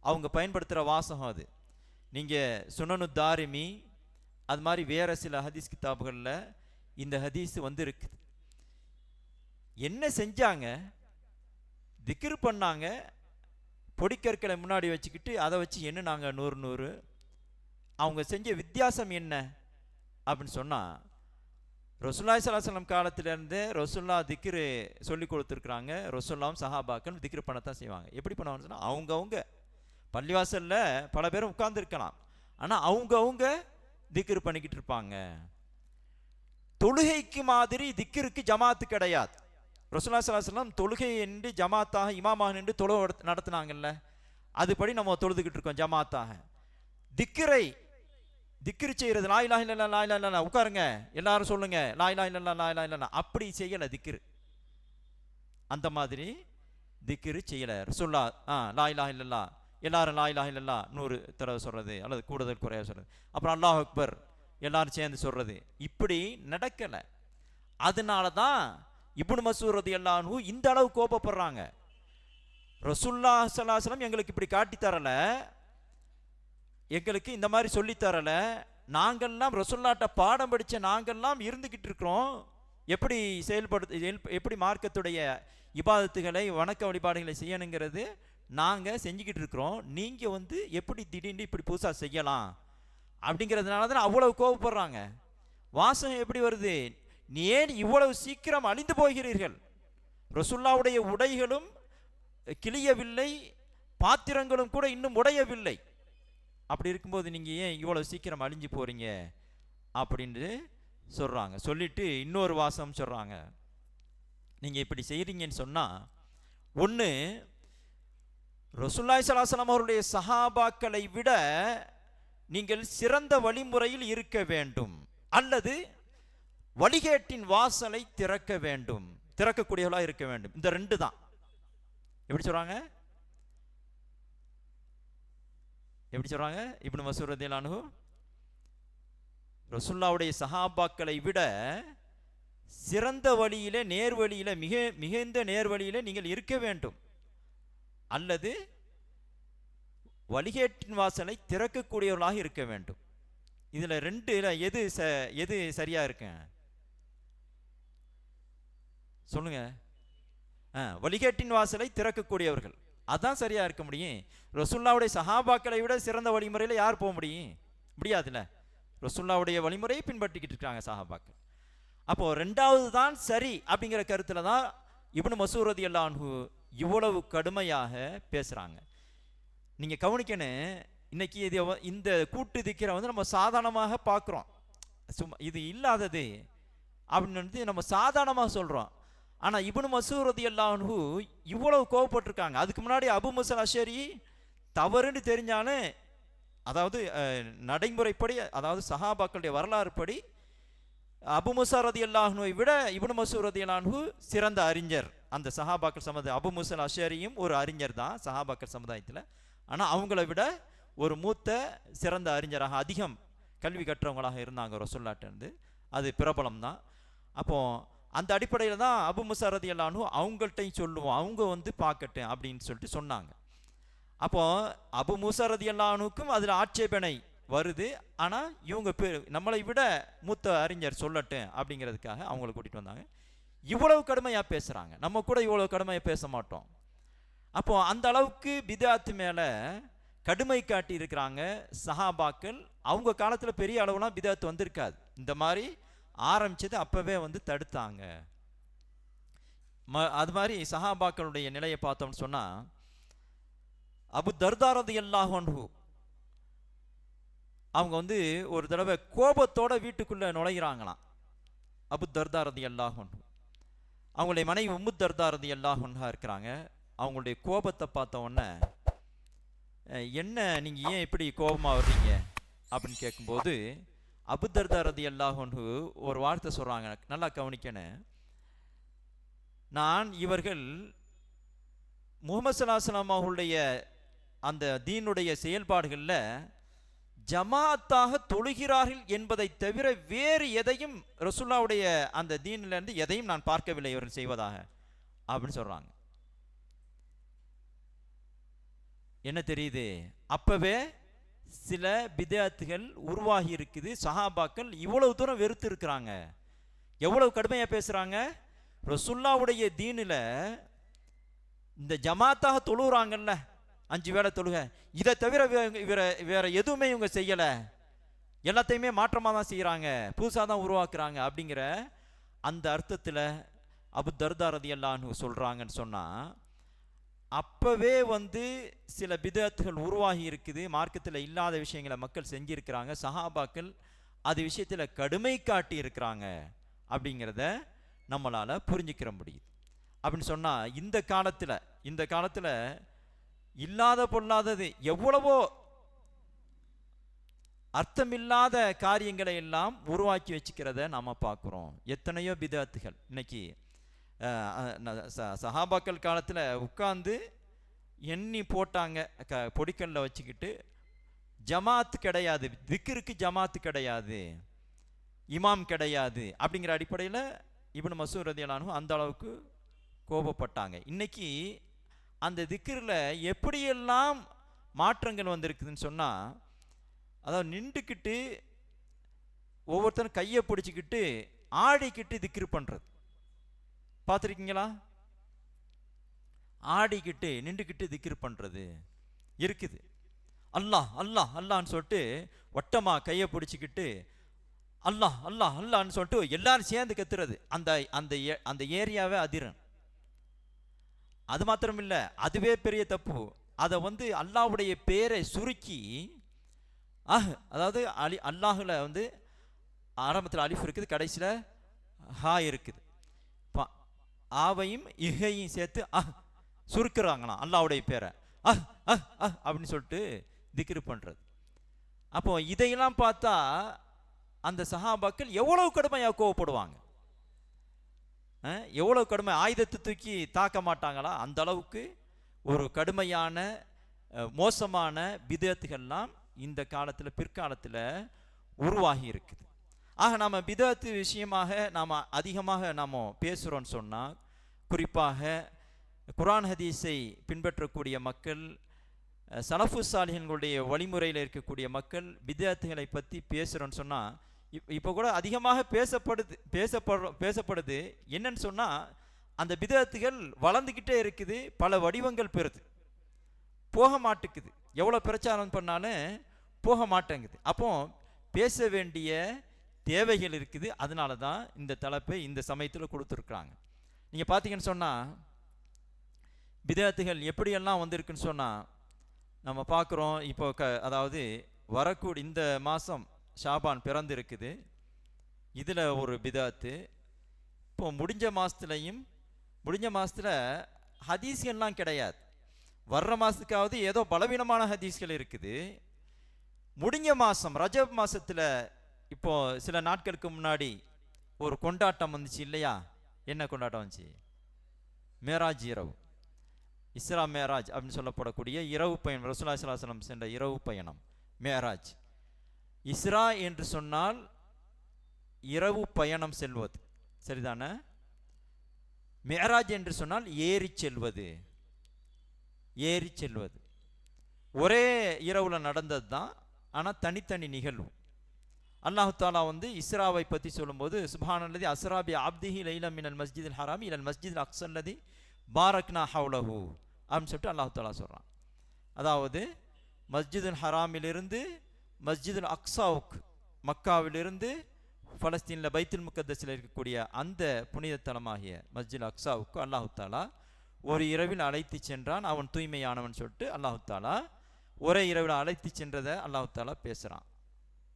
அவங்க பயன்படுத்துகிற வாசகம் அது. நீங்கள் சுனனு தாரிமி அது மாதிரி வேறு சில ஹதீஸ் கிதாபுகளில் இந்த ஹதீஸ் வந்து இருக்குது. என்ன செஞ்சாங்க? திக்ரு பண்ணாங்க, பொடிக்கற்களை முன்னாடி வச்சுக்கிட்டு அதை வச்சு எண்ணுனாங்க 100. அவங்க செஞ்ச வித்தியாசம் என்ன அப்படின்னு சொன்னால், ரசூலுல்லாஹி ஸல்லல்லாஹு அலைஹி வஸல்லம் காலத்திலேருந்து ரசூலுல்லா திக்ரு சொல்லி கொடுத்துருக்குறாங்க. ரசூலுல்லாவும் சஹாபாக்கள் திக்ரு பண்ணத்தான் செய்வாங்க. எப்படி பண்ணுவாங்கன்னு சொன்னால், அவங்கவுங்க பள்ளிவாசலில் பல பேரும் உட்கார்ந்துருக்கலாம், ஆனால் அவங்கவுங்க திக்ரு பண்ணிக்கிட்டு இருப்பாங்க. தொழுகைக்கு மாதிரி திக்ருக்கு ஜமாத்து கிடையாது. ரசூலுல்லாஹி ஸல்லல்லாஹு அலைஹி வஸல்லம் தொழுகை என்று ஜமாத்தாக இமாமாக நின்று தொழுகை நடத்தினாங்கல்ல, அதுபடி நம்ம தொழுதுகிட்டு இருக்கோம் ஜமாத்தாக. திக்ரு செய்கிறது லா இலாஹ இல்லல்லாஹ் லா இலாஹ இல்லல்லாஹ், உட்காருங்க எல்லாரும் சொல்லுங்க லா இலாஹ இல்லல்லாஹ் லா இலாஹ இல்லல்லாஹ், அப்படி செய்யலை திக்ரு. அந்த மாதிரி திக்ரு செய்யலை ரசூலுல்லாஹ். லா இலாஹ இல்லல்லாஹ் எல்லாரும் லா இலாஹ இல்லல்லாஹ் 100 தடவை சொல்றது அல்லது கூடுதல் குறைய சொல்றது, அப்புறம் அல்லாஹ் அக்பர் எல்லாரும் சேர்ந்து சொல்றது, இப்படி நடக்கலை. அதனால தான் இப்னு மஸ்ஊத் ரலியல்லாஹு அன்ஹு இந்த அளவு கோபப்படுறாங்க. ரசூலுல்லாஹி ஸல்லல்லாஹு அலைஹி வஸல்லம் எங்களுக்கு இப்படி காட்டி தரல, எங்களுக்கு இந்த மாதிரி சொல்லி தரல, நாங்கள்லாம் ரசூலுல்லாஹ்ட்ட பாடம் படித்த நாங்கள்லாம் இருந்துக்கிட்டு இருக்கிறோம், எப்படி எப்படி மார்க்கத்துடைய இபாதத்துகளை வணக்க வழிபாடுகளை செய்யணுங்கிறது நாங்கள் செஞ்சுக்கிட்டு இருக்கிறோம், நீங்கள் வந்து எப்படி திடீர்னு இப்படி புதுசாக செய்யலாம் அப்படிங்கிறதுனால தான் அவ்வளவு கோபப்படுறாங்க. வாசகம் எப்படி வருது? நீ ஏன் இவ்வளவு சீக்கிரம் அழிந்து போகிறீர்கள்? ரசூலுல்லாஹ்வுடைய உடைகளும் கிளியவில்லை, பாத்திரங்களும் கூட இன்னும் உடையவில்லை. அப்படி இருக்கும்போது நீங்கள் ஏன் இவ்வளவு சீக்கிரம் அழிஞ்சு போறீங்க அப்படின்னு சொல்கிறாங்க. சொல்லிட்டு இன்னொரு வாசகம் சொல்கிறாங்க, நீங்கள் இப்படி செய்கிறீங்கன்னு சொன்னால், ஒன்று ரசூலுல்லாஹி ஸல்லல்லாஹு அலைஹி வஸல்லம் அவருடைய சஹாபாக்களை விட நீங்கள் சிறந்த வழிமுறையில் இருக்க வேண்டும், அல்லது வழிகேட்டின் வாசலை திறக்க வேண்டும், திறக்கக்கூடியவர்களாக இருக்க வேண்டும். இந்த ரெண்டு தான். எப்படி சொல்றாங்க? இப்னு மஸ்ஊத் ரலியல்லாஹு அன்ஹு ரசூலுல்லாஹ்வுடைய சஹாபாக்களை விட சிறந்த வழியிலே, நேர்வழியிலே, மிகுந்த நேர்வழியிலே நீங்கள் இருக்க வேண்டும், அல்லது வழிகேட்டின் வாசலை திறக்கக்கூடியவர்களாக இருக்க வேண்டும். இதுல ரெண்டுல எது சரியா இருக்கு சொல்லுங்க. வழிகேட்டின் வாசலை திறக்கக்கூடியவர்கள், அதான் சரியா இருக்க முடியும். ரசூலுல்லாஹ்வுடைய சஹாபாக்களை விட சிறந்த வழிமுறையில் யார் போக முடியும்? முடியாதுல்ல. ரசூலுல்லாஹ்வுடைய வழிமுறையை பின்பற்றிக்கிட்டு இருக்காங்க சஹாபாக்கள். அப்போ ரெண்டாவது தான் சரி அப்படிங்கிற கருத்துல தான் இப்னு மஸ்ஊத் ரலியல்லாஹு அன்ஹு இவ்வளவு கடுமையாக பேசுறாங்க. நீங்க கவனிக்கணும், இன்னைக்கு இந்த கூட்டு திக்கிற வந்து நம்ம சாதாரணமாக பார்க்குறோம், சும்மா இது இல்லாதது அப்படின்னு நம்ம சாதாரணமாக சொல்றோம். ஆனால் இப்னு மஸ்ஊத் ரலியல்லாஹு அன்ஹு இவ்வளவு கோவப்பட்டிருக்காங்க. அதுக்கு முன்னாடி அபு மூஸா அஷ்அரி தவறுன்னு தெரிஞ்சாலும், அதாவது நடைமுறைப்படி, அதாவது சஹாபாக்களுடைய வரலாறு படி அபு மூஸா ரலியல்லாஹு அன்ஹுவை விட இப்னு மஸ்ஊத் ரலியல்லாஹு அன்ஹு சிறந்த அறிஞர். அந்த சஹாபாக்கள் சமுதாயம், அபு மூஸா அஷ்அரியும் ஒரு அறிஞர் தான் சஹாபாக்கள் சமுதாயத்தில், ஆனால் அவங்கள விட ஒரு மூத்த சிறந்த அறிஞராக, அதிகம் கல்வி கற்றவங்களாக இருந்தாங்க ரசூலுல்லாஹ்ட்ட. அது பிரபலம் தான். அப்போ அந்த அடிப்படையில் தான் அபு மூஸா ரலியல்லாஹு அன்ஹு அவங்கள்ட்டையும் சொல்லுவோம், அவங்க வந்து பார்க்கட்டும் அப்படின்னு சொல்லிட்டு சொன்னாங்க. அப்போ அபு மூஸா ரலியல்லாஹு அன்ஹுக்கும் அதில் ஆட்சேபனை வருது. ஆனால் இவங்க நம்மளை விட மூத்த அறிஞர் சொல்லட்டும் அப்படிங்கிறதுக்காக அவங்கள கூட்டிகிட்டு வந்தாங்க. இவ்வளவு கடுமையாக பேசுகிறாங்க, நம்ம கூட இவ்வளவு கடுமையாக பேச மாட்டோம். அப்போ அந்த அளவுக்கு பிதாத்து மேலே கடுமை காட்டி இருக்கிறாங்க சஹாபாக்கள். அவங்க காலத்தில் பெரிய அளவுலாம் பிதாத்து வந்திருக்காது, இந்த மாதிரி ஆரம்பிச்சது அப்பவே வந்து தடுத்தாங்க. அது மாதிரி சஹாபாக்களுடைய நிலையை பார்த்தோம்னு சொன்னா, அபு தர்தா ரலியல்லாஹு அன்ஹு அவங்க வந்து ஒரு தடவை கோபத்தோட வீட்டுக்குள்ள நுழைகிறாங்களாம். அபு தர்தா ரலியல்லாஹு அன்ஹு, அவங்களுடைய மனைவி உம்மு தர்தா ரலியல்லாஹு அன்ஹா இருக்கிறாங்க. அவங்களுடைய கோபத்தை பார்த்த உடனே, என்ன நீங்க ஏன் இப்படி கோபமா வர்றீங்க அப்படின்னு கேட்கும்போது, அபு தர்தா ரலியல்லாஹு அன்ஹு ஒரு வார்த்தை சொல்றாங்க, நல்லா கவனிக்கணும். நான் இவர்கள் முஹம்மது ஸல்லல்லாஹு அலைஹி வஸல்லம் அவர்களுடைய அந்த தீனுடைய செயல்பாடுகளில் ஜமாத்தாக தொழுகிறார்கள் என்பதை தவிர வேறு எதையும் ரசூலுல்லாஹ்வுடைய அந்த தீனிலிருந்து எதையும் நான் பார்க்கவில்லை இவர்கள் செய்வதாக அப்படின்னு சொல்றாங்க. என்ன தெரியுது? அப்பவே சில பிதஅத்துகள் உருவாகி இருக்குது. சஹாபாக்கள் இவ்வளவு தூரம் வெறுத்து இருக்கிறாங்க. எவ்வளவு கடுமையாக பேசுகிறாங்க. ரசுல்லாவுடைய தீனில் இந்த ஜமாத்தாக தொழுகிறாங்கல்ல, 5 வேளை தொழுக, இதை தவிர வேற எதுவுமே இவங்க செய்யலை, எல்லாத்தையுமே மாற்றமாக தான் செய்கிறாங்க, புதுசாக தான் உருவாக்குறாங்க அப்படிங்கிற அந்த அர்த்தத்தில் அபு தர்தா ரலியல்லாஹு அன்ஹு சொல்கிறாங்கன்னு சொன்னால், அப்போவே சில பிதஅத்துகள் உருவாகி இருக்குது, மார்க்கத்தில் இல்லாத விஷயங்களை மக்கள் செஞ்சிருக்கிறாங்க, சஹாபாக்கள் அது விஷயத்தில் கடுமை காட்டி இருக்கிறாங்க அப்படிங்கிறத நம்மளால் புரிஞ்சுக்கிற முடியுது. அப்படின்னு சொன்னால் இந்த காலத்தில் இல்லாத பொல்லாதது எவ்வளவோ அர்த்தமில்லாத காரியங்களை எல்லாம் உருவாக்கி வச்சுக்கிறத நாம் பார்க்குறோம். எத்தனையோ பிதஅத்துகள் இன்னைக்கு சஹாபாக்கள் காலத்தில் உட்கார்ந்து எண்ணி போட்டாங்க, பொடிக்கல்ல வச்சுக்கிட்டு. ஜமாத்து கிடையாது, திக்ருக்கு ஜமாத்து கிடையாது, இமாம் கிடையாது அப்படிங்கிற அடிப்படையில் இப்னு மஸ்ஊத் ரலியல்லாஹு அன்ஹு அந்த அளவுக்கு கோபப்பட்டாங்க. இன்னைக்கு அந்த திக்ரில் எப்படியெல்லாம் மாற்றங்கள் வந்திருக்குதுன்னு சொன்னால், அதாவது நின்றுக்கிட்டு ஒவ்வொருத்தரும் கையை பிடிச்சிக்கிட்டு ஆடிக்கிட்டு திக்ரு பண்ணுறது பார்த்துருக்கீங்களா? ஆடிக்கிட்டு நின்றுக்கிட்டு திக்ரு பண்ணுறது இருக்குது. அல்லாஹ் அல்லாஹ் அல்லான்னு சொல்லிட்டு வட்டமாக கையை பிடிச்சிக்கிட்டு அல்லாஹ் அல்லாஹ் அல்லான்னு சொல்லிட்டு எல்லாரும் சேர்ந்து கத்துறது, அந்த அந்த அந்த ஏரியாவே அதிரும். அது மாத்திரம் இல்லை, அதுவே பெரிய தப்பு. அதை அல்லாஹ்வுடைய பேரை சுருக்கி அதாவது அல்லாஹுல ஆரம்பத்தில் அலிஃப் இருக்குது, கடைசியில் ஹா இருக்குது, ஆவையும் இஹையும் சேர்த்து சுருக்குறாங்களாம் அல்லாஹ்வுடைய பேரை அப்படின்னு சொல்லிட்டு திக்ரு பண்ணுறது. அப்போ இதையெல்லாம் பார்த்தா அந்த சஹாபாக்கள் எவ்வளவு கடுமையாக கோவப்படுவாங்க, எவ்வளவு கடுமை, ஆயுதத்தை தூக்கி தாக்க மாட்டாங்களா? அந்த அளவுக்கு ஒரு கடுமையான மோசமான பிதஅத்துகள்லாம் இந்த காலத்தில் பிற்காலத்தில் உருவாகி இருக்குது. ஆக நாம் பிதஅத்து விஷயமாக நாம் அதிகமாக நாம் பேசுகிறோன்னு சொன்னால், குறிப்பாக குர்ஆன் ஹதீஸை பின்பற்றக்கூடிய மக்கள், சலஃபு சாலிஹின்களுடைய வழிமுறையில் இருக்கக்கூடிய மக்கள் பிதஅத்துகளை பற்றி பேசுகிறோன்னு சொன்னால், இப்போ கூட அதிகமாக பேசப்படுது என்னன்னு சொன்னால், அந்த பிதஅத்துகள் வளர்ந்துக்கிட்டே இருக்குது, பல வடிவங்கள் பெறுது, போக மாட்டேங்குது, எவ்வளோ பிரச்சாரம் பண்ணாலும் போக மாட்டேங்குது. அப்போ பேச வேண்டிய தேவைகள் இருக்குது. அதனால தான் இந்த தலைப்பை இந்த சமயத்தில் கொடுத்துருக்குறாங்க. நீங்கள் பார்த்தீங்கன்னு சொன்னால், பிதஅத்துகள் எப்படியெல்லாம் வந்திருக்குன்னு சொன்னால் நம்ம பார்க்குறோம். இப்போ அதாவது வரக்கூடிய இந்த மாதம் ஷாபான் பிறந்து இருக்குது, இதில் ஒரு பிதஅத்து. இப்போ முடிஞ்ச மாதத்தில் ஹதீஸ்கள்லாம் கிடையாது, வர்ற மாதத்துக்காவது ஏதோ பலவீனமான ஹதீஸ்கள் இருக்குது. முடிஞ்ச மாதம் ரஜப் மாதத்தில் இப்போ சில நாட்களுக்கு முன்னாடி ஒரு கொண்டாட்டம் வந்துச்சு இல்லையா? என்ன கொண்டாட்டம் வந்துச்சு? மேராஜ் இரவு, இஸ்ரா மேராஜ் அப்படின்னு சொல்லப்படக்கூடிய இரவு பயணம், ரசூலுல்லாஹி ஸல்லல்லாஹு அலைஹி வஸல்லம் சென்ற இரவு பயணம் மேராஜ். இஸ்ரா என்று சொன்னால் இரவு பயணம் செல்வது, சரிதானே? மேராஜ் என்று சொன்னால் ஏறி செல்வது. ஒரே இரவில் நடந்தது தான், ஆனால் தனித்தனி நிகழ்வு. அல்லாஹு தாலா இஸ்ராவை பற்றி சொல்லும்போது, சுப்ஹானல்லதி அஸ்ரா பி அப்திஹி லைலம் மினல் மஸ்ஜிதில் ஹராமி இலல் மஸ்ஜிதில் அக்ஸல்லதி பாரக்னா ஹவ்லஹு அப்படின்னு சொல்லிட்டு அல்லாஹு தாலா சொல்கிறான். அதாவது மஸ்ஜிதுல் ஹராமிலிருந்து மஸ்ஜிதுல் அக்ஸாவுக்கு, மக்காவிலிருந்து பலஸ்தீனில் பைத்துல் முக்கத்தஸில் இருக்கக்கூடிய அந்த புனித தலமாகிய மஸ்ஜிதுல் அக்ஸாவுக்கு அல்லாஹு தாலா ஒரு இரவில் அழைத்து சென்றான். அவன் தூய்மையானவன் சொல்லிட்டு அல்லாஹு தாலா ஒரே இரவில் அழைத்து சென்றதை அல்லாஹு தாலா பேசுகிறான்.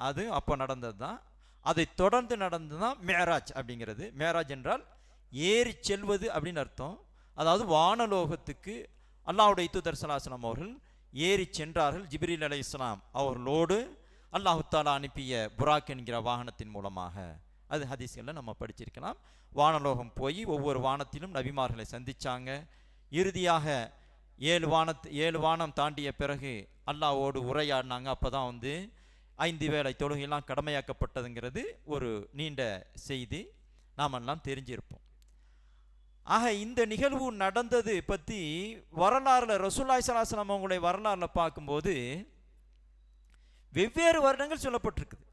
அது அப்போ நடந்தது தான். அதை தொடர்ந்து நடந்தது தான் மேராஜ் அப்படிங்கிறது. மேராஜ் என்றால் ஏறி செல்வது அப்படின்னு அர்த்தம். அதாவது வானலோகத்துக்கு அல்லாஹ்வுடைய தூதர் ஸல்லல்லாஹு அலைஹி வஸல்லம் அவர்கள் ஏறி சென்றார்கள். ஜிப்ரீல் அலைஹிஸ்ஸலாம் அவர்களோடு அல்லாஹு தாலா அனுப்பிய புராக் என்கிற வாகனத்தின் மூலமாக. அது ஹதீஸ்களில் நம்ம படிச்சிருக்கலாம். வானலோகம் போய் ஒவ்வொரு வானத்திலும் நபிமார்களை சந்திச்சாங்க. இறுதியாக 7 வானம் தாண்டிய பிறகு அல்லாஹ்வோடு உரையாடினாங்க. அப்போ தான் 5 வேளை தொழுகையெல்லாம் கடமையாக்கப்பட்டதுங்கிறது ஒரு நீண்ட செய்தி, நாமெல்லாம் தெரிஞ்சிருப்போம். ஆக இந்த நிகழ்வு நடந்தது பற்றி வரலாறுல ரசூலுல்லாஹி ஸல்லல்லாஹு அலைஹி வஸல்லம் அவங்களுடைய வரலாறுல பார்க்கும்போது வெவ்வேறு வருடங்கள் சொல்லப்பட்டிருக்குது.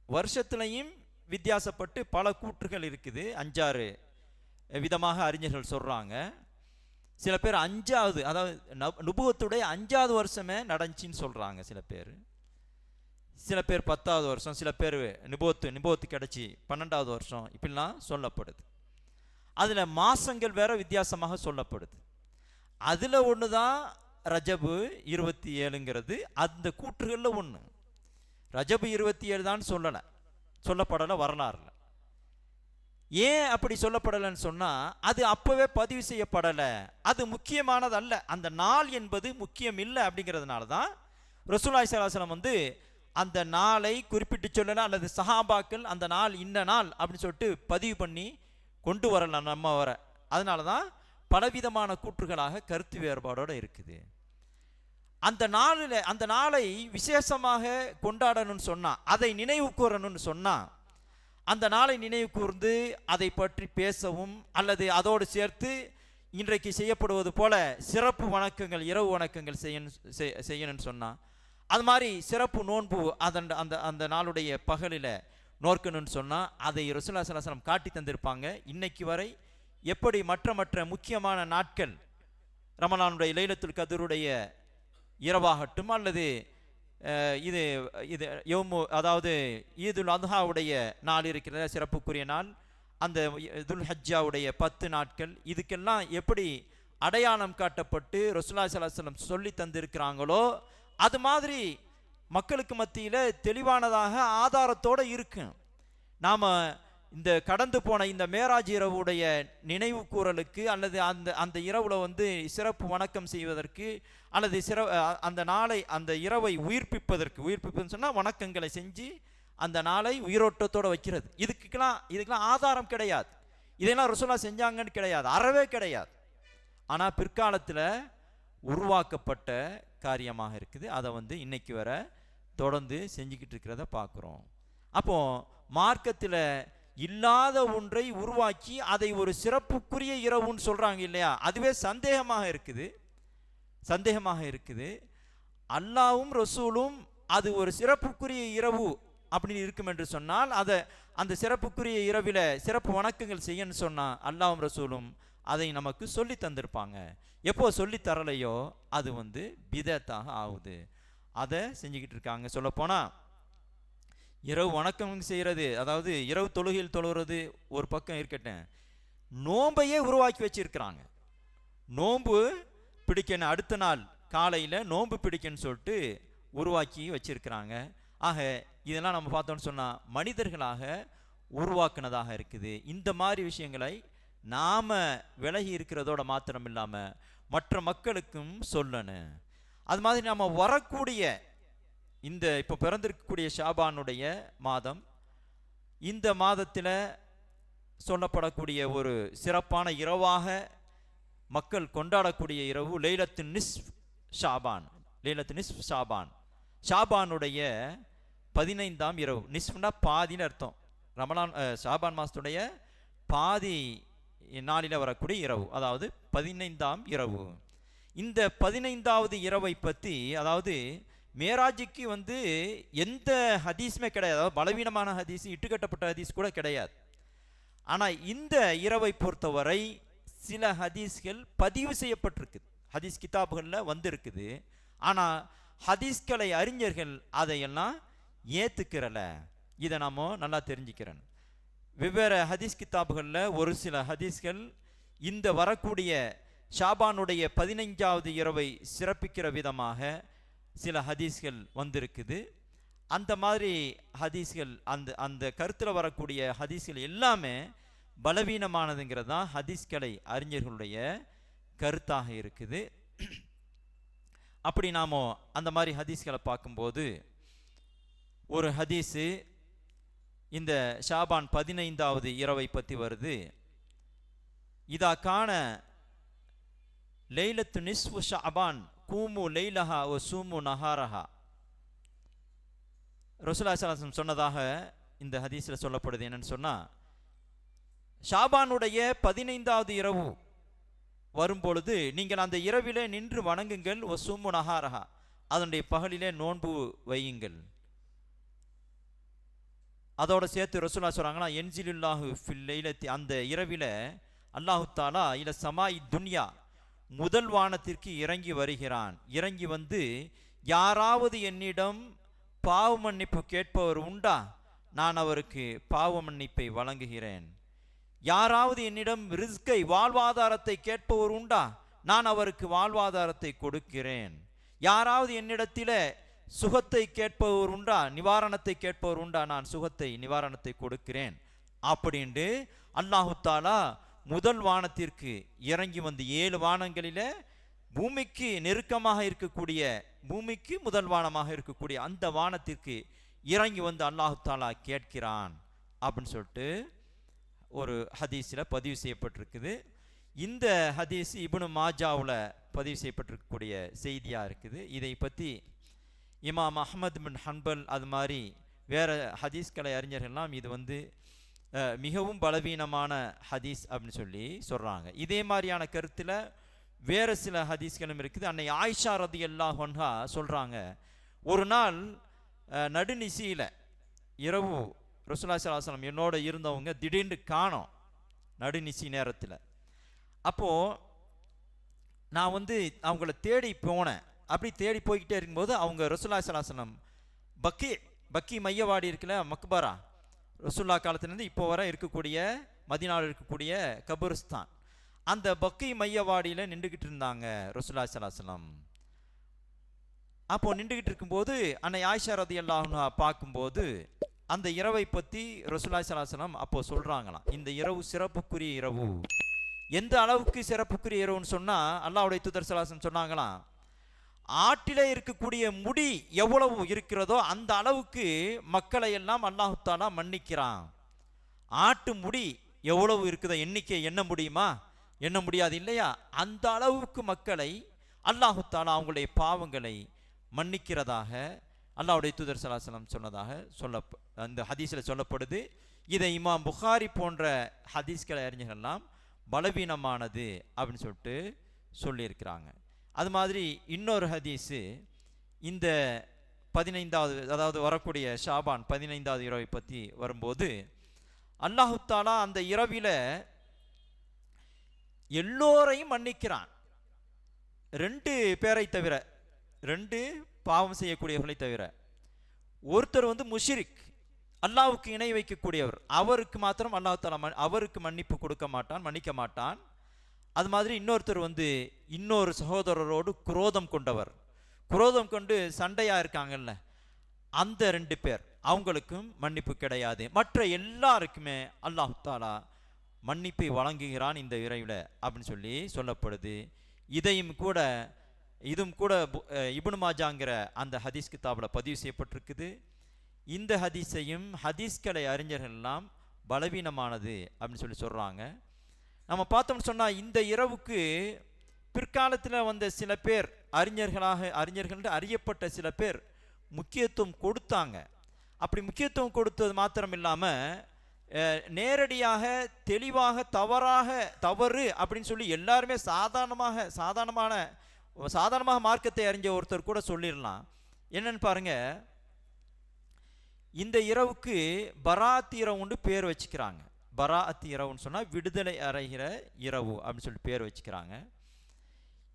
வருஷத்துலையும் வித்தியாசப்பட்டு பல கூற்றுகள் இருக்குது. 5-6 விதமாக அறிஞர்கள் சொல்கிறாங்க. சில பேர் 5வது, அதாவது நுபுவத்துடைய 5வது வருஷமே நடந்துச்சின்னு சொல்கிறாங்க சில பேர். சில பேர் 10வது வருஷம், சில பேர் நிபுவத்து கிடச்சி 12வது வருஷம், இப்படிலாம் சொல்லப்படுது. அதில் மாதங்கள் வேற வித்தியாசமாக சொல்லப்படுது. அதில் ஒன்று தான் ரஜபு 27ங்கிறது. அந்த கூற்றுகளில் ஒன்று. ரஜபு 27 தான் சொல்லப்படலை வரலாறுல. ஏன் அப்படி சொல்லப்படலைன்னு சொன்னால், அது அப்போவே பதிவு செய்யப்படலை, அது முக்கியமானது அல்ல, அந்த நாள் என்பது முக்கியம் இல்லை. அப்படிங்கிறதுனால தான் ரசூலுல்லாஹி ஸல்லல்லாஹு அலைஹி வஸல்லம் வந்து அந்த நாளை குறிப்பிட்டு சொல்லலை, அல்லது சஹாபாக்கள் அந்த நாள் இந்த நாள் அப்படின்னு சொல்லிட்டு பதிவு பண்ணி கொண்டு வரலாம் நம்ம வர. அதனால தான் பலவிதமான கூற்றுகளாக கருத்து வேறுபாடோடு இருக்குது. அந்த நாளை விசேஷமாக கொண்டாடணும்னு சொன்னால், அதை நினைவு கூறணும்னு சொன்னால், அந்த நாளை நினைவு கூர்ந்து அதை பற்றி பேசவும், அல்லது அதோடு சேர்த்து இன்றைக்கு செய்யப்படுவது போல சிறப்பு வணக்கங்கள், இரவு வணக்கங்கள் செய்யணும்னு சொன்னால், அது மாதிரி சிறப்பு நோன்பு அந்த நாளுடைய பகலில் நோக்கணும்னு சொன்னால், அதை ரசூலுல்லாஹி ஸல்லல்லாஹு அலைஹி வஸல்லம் காட்டி தந்திருப்பாங்க. இன்னைக்கு வரை எப்படி மற்ற முக்கியமான நாட்கள், ரமலானுடைய லைலத்துல் கத்ருடைய இரவாகட்டும், அல்லது இது யௌமு, அதாவது ஈதுல் அத்ஹாவுடைய நாள் இருக்கிற சிறப்புக்குரிய நாள், அந்த துல் ஹஜ்ஜாவுடைய 10 நாட்கள், இதுக்கெல்லாம் எப்படி அடையாளம் காட்டப்பட்டு ரசூலுல்லாஹி ஸல்லல்லாஹு அலைஹி வஸல்லம் சொல்லி தந்திருக்கிறாங்களோ, அது மாதிரி மக்களுக்கு மத்தியில் தெளிவானதாக ஆதாரத்தோடு இருக்கு. நாம் இந்த கடந்து போன இந்த மேராஜ் இரவுடைய நினைவு கூறலுக்கு, அல்லது அந்த இரவில் வந்து சிறப்பு வணக்கம் செய்வதற்கு, அல்லது அந்த நாளை அந்த இரவை உயிர்ப்பிப்புன்னு சொன்னால் வணக்கங்களை செஞ்சு அந்த நாளை உயிரோட்டத்தோடு வைக்கிறது, இதுக்கெல்லாம் ஆதாரம் கிடையாது. இதெல்லாம் ரசூலுல்லாஹ் செஞ்சாங்கன்னு கிடையாது, அறவே கிடையாது. ஆனால் பிற்காலத்தில் உருவாக்கப்பட்ட காரியமாக இருக்குது. அதை வந்து இன்னைக்கு வர தொடர்ந்து செஞ்சுக்கிட்டு இருக்கிறத பார்க்குறோம். அப்போ மார்க்கத்தில் இல்லாத ஒன்றை உருவாக்கி அதை ஒரு சிறப்புக்குரிய இரவுன்னு சொல்கிறாங்க இல்லையா, அதுவே சந்தேகமாக இருக்குது. அல்லாஹ்வும் ரசூலும் அது ஒரு சிறப்புக்குரிய இரவு அப்படின்னு இருக்கும் என்று சொன்னால், அதை அந்த சிறப்புக்குரிய இரவில் சிறப்பு வணக்கங்கள் செய்யணும்னு சொன்னால் அல்லாஹ்வும் ரசூலும் அதை நமக்கு சொல்லி தந்திருப்பாங்க. எப்போ சொல்லி தரலையோ அது வந்து பிதத்தாக ஆகுது. அதை செஞ்சுக்கிட்டு இருக்காங்க. சொல்லப்போனால் இரவு வணக்கம் செய்கிறது, அதாவது இரவு தொழுகையில் தொழுகிறது ஒரு பக்கம் இருக்கட்டும், நோன்பையே உருவாக்கி வச்சிருக்கிறாங்க. நோன்பு பிடிக்கணும், அடுத்த நாள் காலையில் நோன்பு பிடிக்கணும்னு சொல்லிட்டு உருவாக்கி வச்சிருக்கிறாங்க. ஆக இதெல்லாம் நம்ம பார்த்தோம்னு சொன்னால் மனிதர்களாக உருவாக்குனதாக இருக்குது. இந்த மாதிரி விஷயங்களை நாம் விலகி இருக்கிறதோட மாத்திரம் இல்லாமல் மற்ற மக்களுக்கும் சொல்லணும். அது மாதிரி நம்ம வரக்கூடிய இந்த இப்போ பிறந்திருக்கக்கூடிய ஷாபானுடைய மாதம், இந்த மாதத்தில் சொல்லப்படக்கூடிய ஒரு சிறப்பான இரவாக மக்கள் கொண்டாடக்கூடிய இரவு லைலத்து நிஸ்ஃப் ஷாபான். ஷாபானுடைய 15ஆம் இரவு. நிஸ்ஃப்னா பாதின்னு அர்த்தம். ரமலான் ஷாபான் மாதத்துடைய பாதி நாளில் வரக்கூடிய இரவு, அதாவது 15ஆம் இரவு. இந்த 15வது இரவை பற்றி, அதாவது மேராஜுக்கு வந்து எந்த ஹதீஸுமே கிடையாது, அதாவது பலவீனமான ஹதீஸ், இட்டுக்கட்டப்பட்ட ஹதீஸ் கூட கிடையாது. ஆனால் இந்த இரவை பொறுத்தவரை சில ஹதீஸ்கள் பதிவு செய்யப்பட்டிருக்குது, ஹதீஸ் கிதாபுகளில் வந்திருக்குது. ஆனால் ஹதீஸ்களை அறிஞர்கள் அதையெல்லாம் ஏற்றுக்கிறல. இதை நாம் நல்லா தெரிஞ்சுக்கிறேன். வெவ்வேறு ஹதீஸ் கிதாபுகளில் ஒரு சில ஹதீஸ்கள் இந்த வரக்கூடிய ஷாபானுடைய 15வது இரவை சிறப்பிக்கிற விதமாக சில ஹதீஸ்கள் வந்திருக்குது. அந்த மாதிரி ஹதீஸ்கள், அந்த கருத்தில் வரக்கூடிய ஹதீஸ்கள் எல்லாமே பலவீனமானதுங்கிறது தான் ஹதீஸ்களை அறிஞர்களுடைய கருத்தாக இருக்குது. அப்படி நாம் அந்த மாதிரி ஹதீஸ்களை பார்க்கும்போது, ஒரு ஹதீஸு இந்த ஷாபான் 15வது இரவை பற்றி வருது. இதா கான லைலத்து நிஸ்ஃபு ஷஅபான் கூமு லைலஹா வ சூமு நஹாரஹா. ரசூலுல்லாஹி ஸல்லல்லாஹு அலைஹி வஸல்லம் சொன்னதாக இந்த ஹதீஸில் சொல்லப்படுது. என்னன்னு சொன்னால், ஷாபானுடைய 15வது இரவு வரும்பொழுது நீங்கள் அந்த இரவிலே நின்று வணங்குங்கள், வ சூமு நஹாரஹா, அதனுடைய பகலிலே நோன்பு வையுங்கள். அதோட சேர்த்து ரசூலுல்லாஹ் சொல்கிறாங்கன்னா என்ஜிலுல்லாஹு ஃபில் லைலத்தி, அந்த இரவில் அல்லாஹு தாலா இல சமாய் துன்யா, முதல் வானத்திற்கு இறங்கி வருகிறான். இறங்கி வந்து யாராவது என்னிடம் பாவ மன்னிப்பு கேட்பவர் உண்டா, நான் அவருக்கு பாவ மன்னிப்பை வழங்குகிறேன். யாராவது என்னிடம் ரிஸ்கை வாழ்வாதாரத்தை கேட்பவர் உண்டா, நான் அவருக்கு வாழ்வாதாரத்தை கொடுக்கிறேன். யாராவது என்னிடத்தில் சுகத்தை கேட்பவர் உண்டா, நிவாரணத்தை கேட்பவர் உண்டா, நான் சுகத்தை நிவாரணத்தை கொடுக்கிறேன் அப்படின்ட்டு அல்லாஹு தாலா முதல் வானத்திற்கு இறங்கி வந்து 7 வானங்களில் பூமிக்கு நெருக்கமாக இருக்கக்கூடிய, பூமிக்கு முதல் வானமாக இருக்கக்கூடிய அந்த வானத்திற்கு இறங்கி வந்து அல்லாஹு தாலா கேட்கிறான் அப்படின்னு சொல்லிட்டு ஒரு ஹதீஸில் பதிவு செய்யப்பட்டிருக்குது. இந்த ஹதீஸ் இப்னு மாஜாவில் பதிவு செய்யப்பட்டிருக்கக்கூடிய செய்தியாக இருக்குது. இதை பற்றி இமாம் அஹ்மத் பின் ஹன்பல் அது மாதிரி வேறு ஹதீஸ்களை அறிஞர்கள்லாம் இது வந்து மிகவும் பலவீனமான ஹதீஸ் அப்படின்னு சொல்லி சொல்கிறாங்க. இதே மாதிரியான கருத்தில் வேறு சில ஹதீஸ்களும் இருக்குது. அன்னை ஆயிஷா ரலியல்லாஹு அன்ஹா சொல்கிறாங்க, ஒரு நாள் நடுநிசியில் இரவு ரசூலுல்லாஹி ஸல்லல்லாஹு அலைஹி வஸல்லம் என்னோட இருந்தவங்க திடீர்னு காணோம் நடுநிசி நேரத்தில். அப்போது நான் வந்து அவங்கள தேடி போனேன். அப்படி தேடி போய்கிட்டே இருக்கும்போது அவங்க ரசூலுல்லாஹி ஸல்லல்லாஹு அலைஹி வஸல்லம் பக்கி மையவாடி இருக்குல்ல, மக்பரா, ரசூல்லா காலத்திலேருந்து இப்போ வர இருக்கக்கூடிய மதீனாவில் இருக்கக்கூடிய கபுரிஸ்தான், அந்த பக்கி மையவாடியில் நின்றுக்கிட்டு இருந்தாங்க ரசூலுல்லாஹி ஸல்லல்லாஹு அலைஹி வஸல்லம். அப்போது நின்றுக்கிட்டு இருக்கும்போது அன்னை ஆயிஷா ரலியல்லாஹு அன்ஹா பார்க்கும்போது அந்த இரவை பற்றி ரசூலுல்லாஹி ஸல்லல்லாஹு அலைஹி வஸல்லம் அப்போது சொல்கிறாங்களாம், இந்த இரவு சிறப்புக்குரிய இரவு. எந்த அளவுக்கு சிறப்புக்குரிய இரவுன்னு சொன்னால் அல்லாஹ்வுடைய தூதர் ஸல்லல்லாஹு அலைஹி வஸல்லம் சொன்னாங்களாம், ஆட்டிலே இருக்கக்கூடிய முடி எவ்வளவு இருக்கிறதோ அந்த அளவுக்கு மக்களை எல்லாம் அல்லாஹு தாலா மன்னிக்கிறான். ஆட்டு முடி எவ்வளவு இருக்குதோ எண்ணிக்கை எண்ண முடியுமா? எண்ண முடியாது இல்லையா? அந்த அளவுக்கு மக்களை அல்லாஹு தாலா அவங்களுடைய பாவங்களை மன்னிக்கிறதாக அல்லாஹ்வுடைய தூதர் ஸல்லல்லாஹு அலைஹி வஸல்லம் சொன்னதாக அந்த ஹதீஸில் சொல்லப்படுது. இதை இமாம் புகாரி போன்ற ஹதீஸ்களை அறிஞர்கள்லாம் பலவீனமானது அப்படின்னு சொல்லிட்டு சொல்லியிருக்கிறாங்க. அது மாதிரி இன்னொரு ஹதீஸு இந்த 15வது, அதாவது வரக்கூடிய ஷாபான் 15வது இரவை பற்றி வரும்போது அல்லாஹு தாலா அந்த இரவில் எல்லோரையும் மன்னிக்கிறான். 2 பேரை தவிர, 2 பாவம் செய்யக்கூடியவர்களை தவிர. ஒருத்தர் வந்து முஷ்ரிக், அல்லாஹ்வுக்கு இணை வைக்கக்கூடியவர், அவருக்கு மாத்திரம் அல்லாஹ் தாலா அவருக்கு மன்னிப்பு கொடுக்க மாட்டான், மன்னிக்க மாட்டான். அது மாதிரி இன்னொருத்தர் வந்து இன்னொரு சகோதரரோடு குரோதம் கொண்டவர், குரோதம் கொண்டு சண்டையாக இருக்காங்கல்ல, அந்த 2 பேர், அவங்களுக்கும் மன்னிப்பு கிடையாது. மற்ற எல்லாருக்குமே அல்லாஹ் தாலா மன்னிப்பை வழங்குகிறான் இந்த இரவில் அப்படின்னு சொல்லி சொல்லப்படுது. இதுவும் கூட இப்னு மாஜாங்கிற அந்த ஹதீஸ் கிதாபில் பதிவு செய்யப்பட்டிருக்குது. இந்த ஹதீஸையும் ஹதீஸ்களை அறிஞர்கள்லாம் பலவீனமானது அப்படின்னு சொல்லி சொல்கிறாங்க. நம்ம பார்த்தோம்னு சொன்னால் இந்த இரவுக்கு பிற்காலத்தில் வந்த சில பேர் அறிஞர்கள் அறியப்பட்ட சில பேர் முக்கியத்துவம் கொடுத்தாங்க. அப்படி முக்கியத்துவம் கொடுத்தது மாத்திரம் இல்லாமல் நேரடியாக தெளிவாக தவறு அப்படின்னு சொல்லி எல்லாருமே சாதாரணமாக மார்க்கத்தை அறிஞ்ச ஒருத்தர் கூட சொல்லிடலாம். என்னன்னு பாருங்க, இந்த இரவுக்கு பராத் இரவுன்னு பேர் வச்சுக்கிறாங்க. பராத் இரவுன்னு சொன்னால் விடுதலை அடைகிற இரவு அப்படின்னு சொல்லி பேர் வச்சுக்கிறாங்க.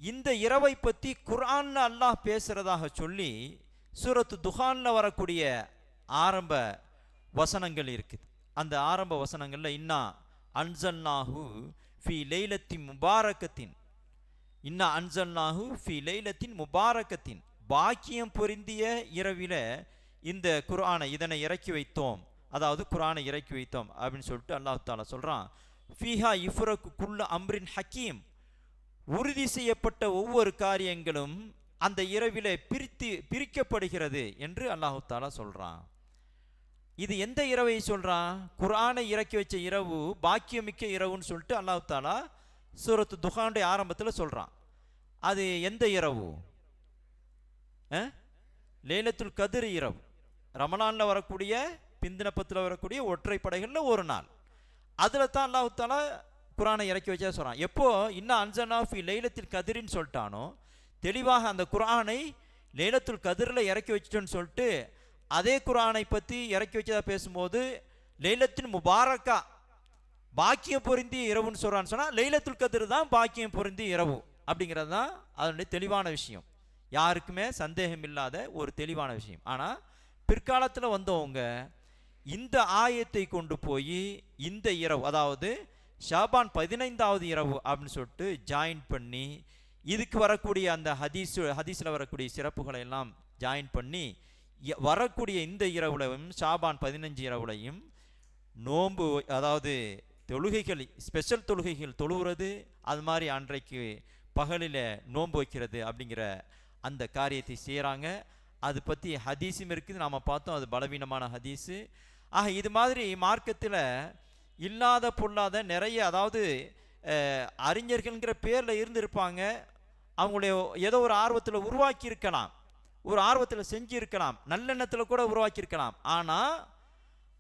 இந்த இரவை பற்றி குர்ஆன்ல அல்லாஹ் பேசுகிறதாக சொல்லி சூரத்து துஹான்ல வரக்கூடிய ஆரம்ப வசனங்கள் இருக்குது. அந்த ஆரம்ப வசனங்களில் இன்னா அன்சல்னாஹு ஃபி லைலத்தின் முபாரக்கத்தின், இன்னா அன்சல்னாஹு ஃபி லைலத்தின் முபாரக்கத்தின், பாக்கியம் பொருந்திய இரவில் இந்த குர்ஆனை இதனை இறக்கி வைத்தோம், அதாவது குர்ஆனை இறக்கி வைத்தோம் அப்படின்னு சொல்லிட்டு அல்லாஹ் தாலா சொல்கிறான். ஃபீஹா இஃப்ரகு குல்ல அம்ரின் ஹக்கீம், உறுதி செய்யப்பட்ட ஒவ்வொரு காரியங்களும் அந்த இரவில் பிரிக்கப்படுகிறது என்று அல்லாஹ் தாலா சொல்கிறான். இது எந்த இரவை சொல்கிறான்? குர்ஆனை இறக்கி வச்ச இரவு பாக்கியமிக்க இரவுன்னு சொல்லிட்டு அல்லாஹ் தாலா சூரத்து துஹானுடைய ஆரம்பத்தில் சொல்கிறான். அது எந்த இரவு? லைலத்துல் கத்ர் இரவு, ரமலானில் வரக்கூடிய பிந்தினப்பத்தில் வரக்கூடிய ஒற்றைப்படைகளில் ஒரு நாள். அதில் தான் அல்லாஹ் தாலா குர்ஆனை இறக்கி வச்சா சொல்கிறான். எப்போ இன்னும் அன்சல்னா ஃபி லைலத்துல் கத்ரின்னு சொல்லிட்டானோ, தெளிவாக அந்த குர்ஆனை லைலத்துல் கத்ரில் இறக்கி வச்சுட்டோன்னு சொல்லிட்டு அதே குர்ஆனை பற்றி இறக்கி வச்சதா பேசும்போது லைலத்துல் முபாரக்கா, பாக்கியம் பொருந்திய இரவுன்னு சொல்கிறான்னு சொன்னால் லைலத்துல் கத்ர் தான் பாக்கியம் பொருந்திய இரவு அப்படிங்கிறது தான் அதனுடைய தெளிவான விஷயம், யாருக்குமே சந்தேகம் இல்லாத ஒரு தெளிவான விஷயம். ஆனால் பிற்காலத்தில் வந்தவங்க இந்த ஆயத்தை கொண்டு போய் இந்த இரவு, அதாவது ஷாபான் 15வது இரவு அப்படின்னு சொல்லிட்டு ஜாயின் பண்ணி இதுக்கு வரக்கூடிய அந்த ஹதீஸில் வரக்கூடிய சிறப்புகளை எல்லாம் ஜாயின் பண்ணி வரக்கூடிய இந்த இரவுலையும் ஷாபான் 15 இரவுலையும் நோன்பு, அதாவது தொழுகைகள், ஸ்பெஷல் தொழுகைகள் தொழுகிறது, அது மாதிரி அன்றைக்கு பகலில் நோன்பு வைக்கிறது அப்படிங்கிற அந்த காரியத்தை செய்கிறாங்க. அது பற்றி ஹதீஸும் இருக்குது, நாம் பார்த்தோம், அது பலவீனமான ஹதீஸு. ஆக இது மாதிரி மார்க்கத்தில் இல்லாத பொல்லாத நிறைய, அதாவது அறிஞர்கள்ங்கிற பேரில் இருந்திருப்பாங்க, அவங்களுடைய ஏதோ ஒரு ஆர்வத்தில் உருவாக்கி இருக்கலாம், ஒரு ஆர்வத்தில் செஞ்சுருக்கலாம், நல்லெண்ணத்தில் கூட உருவாக்கியிருக்கலாம். ஆனால்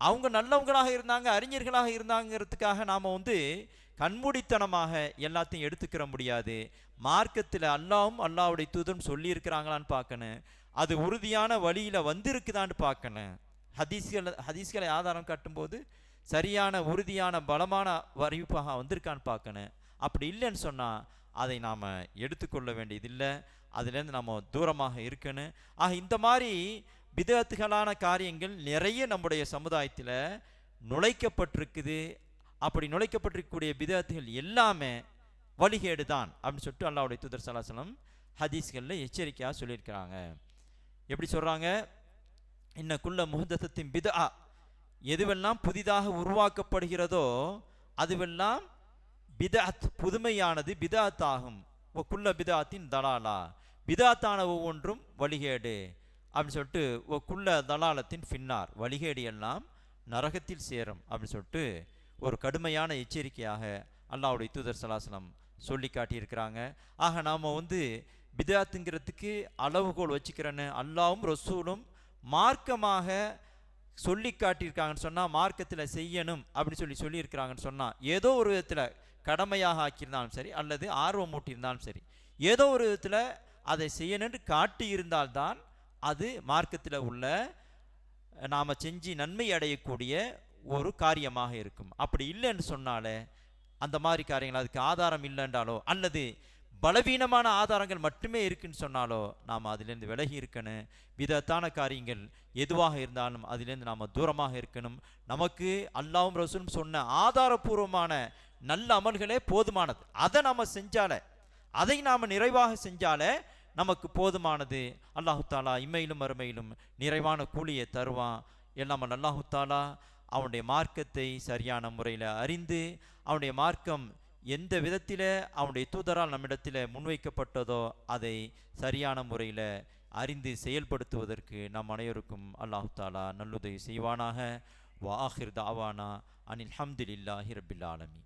அவங்க நல்லவங்களாக இருந்தாங்க, அறிஞர்களாக இருந்தாங்கிறதுக்காக நாம் கண்மூடித்தனமாக எல்லாத்தையும் எடுத்துக்கிற முடியாது. மார்க்கத்தில் அல்லாவும் அல்லாவுடைய தூதரும் சொல்லியிருக்கிறாங்களான்னு பார்க்கணும், அது உறுதியான வழியில் வந்திருக்குதான்னு பார்க்கணும். ஹதீஸ்களை ஆதாரம் காட்டும்போது சரியான உறுதியான பலமான அறிவிப்பாக வந்திருக்கான்னு பார்க்கணும். அப்படி இல்லைன்னு சொன்னால் அதை நாம் எடுத்துக்கொள்ள வேண்டியதில்லை, அதுலேருந்து நம்ம தூரமாக இருக்கணும். ஆக இந்த மாதிரி பிதஅத்துகளான காரியங்கள் நிறைய நம்முடைய சமுதாயத்தில் நுழைக்கப்பட்டிருக்குது. அப்படி நுழைக்கப்பட்டிருக்கக்கூடிய பிதஅத்துகள் எல்லாமே வழிகேடு தான் அப்படின்னு சொல்லிட்டு அல்லாஹ்வுடைய தூதர் ஸல்லல்லாஹு அலைஹி வஸல்லம் ஹதீஸ்களில் எச்சரிக்கையாக சொல்லியிருக்கிறாங்க. எப்படி சொல்கிறாங்க? இன்ன குல்ல முஹ்தஸத்தின் பித்ஆ, எதுவெல்லாம் புதிதாக உருவாக்கப்படுகிறதோ அதுவெல்லாம் பிதஅத், புதுமையானது பிதஅத் ஆகும். குல்ல பிதஅத்தின் தலாலா, பிதஅத்தான ஒவ்வொன்றும் வழிகேடு அப்படின்னு சொல்லிட்டு குல்ல தலாலத்தின் ஃபின்னார், வழிகேடு எல்லாம் நரகத்தில் சேரும் அப்படின்னு சொல்லிட்டு ஒரு கடுமையான எச்சரிக்கையாக அல்லாஹ்வுடைய தூதர் ஸல்லல்லாஹு அலைஹி வஸல்லம் சொல்லி காட்டியிருக்கிறாங்க. ஆக நாம் பிதஅத்துங்கிறதுக்கு அளவுகோல் வச்சுக்கிறேன்னு அல்லாஹ்வும் ரசூலும் மார்க்கமாக சொல்லி காட்டியிருக்காங்கன்னு சொன்னால், மார்க்கத்தில் செய்யணும் அப்படின்னு சொல்லியிருக்கிறாங்கன்னு சொன்னால், ஏதோ ஒரு விதத்தில் கடமையாக ஆக்கியிருந்தாலும் சரி அல்லது ஆர்வம் மூட்டியிருந்தாலும் சரி, ஏதோ ஒரு விதத்தில் அதை செய்யணும்னு காட்டியிருந்தால்தான் அது மார்க்கத்தில் உள்ள நாம் செஞ்சு நன்மை அடையக்கூடிய ஒரு காரியமாக இருக்கும். அப்படி இல்லைன்னு சொன்னாலே, அந்த மாதிரி காரியங்கள் அதுக்கு ஆதாரம் இல்லைன்றாலோ அல்லது பலவீனமான ஆதாரங்கள் மட்டுமே இருக்குன்னு சொன்னாலோ நாம் அதிலேருந்து விலகி இருக்கணும். விதத்தான காரியங்கள் எதுவாக இருந்தாலும் அதிலேருந்து நாம் தூரமாக இருக்கணும். நமக்கு அல்லாஹ்வும் ரசூலும் சொன்ன ஆதாரபூர்வமான நல்ல அமல்களே போதுமானது. அதை நாம் செஞ்சாலே, அதை நாம் நிறைவாக செஞ்சாலே நமக்கு போதுமானது. அல்லாஹு தாலா இம்மையிலும் மறுமையிலும் நிறைவான கூலியை தருவான். எல்லாம் அல்லாஹு தாலா அவனுடைய மார்க்கத்தை சரியான முறையில் அறிந்து, அவனுடைய மார்க்கம் எந்த விதத்தில் அவனுடைய தூதரால் நம்மிடத்தில் முன்வைக்கப்பட்டதோ அதை சரியான முறையில் அறிந்து செயல்படுத்துவதற்கு நம் அனைவருக்கும் அல்லாஹு தாலா நல்லுதவி செய்வானாக. வ ஆஹிர் தாவானா அனில் ஹம்துலில்லாஹி ரப்பில் ஆலமீன்.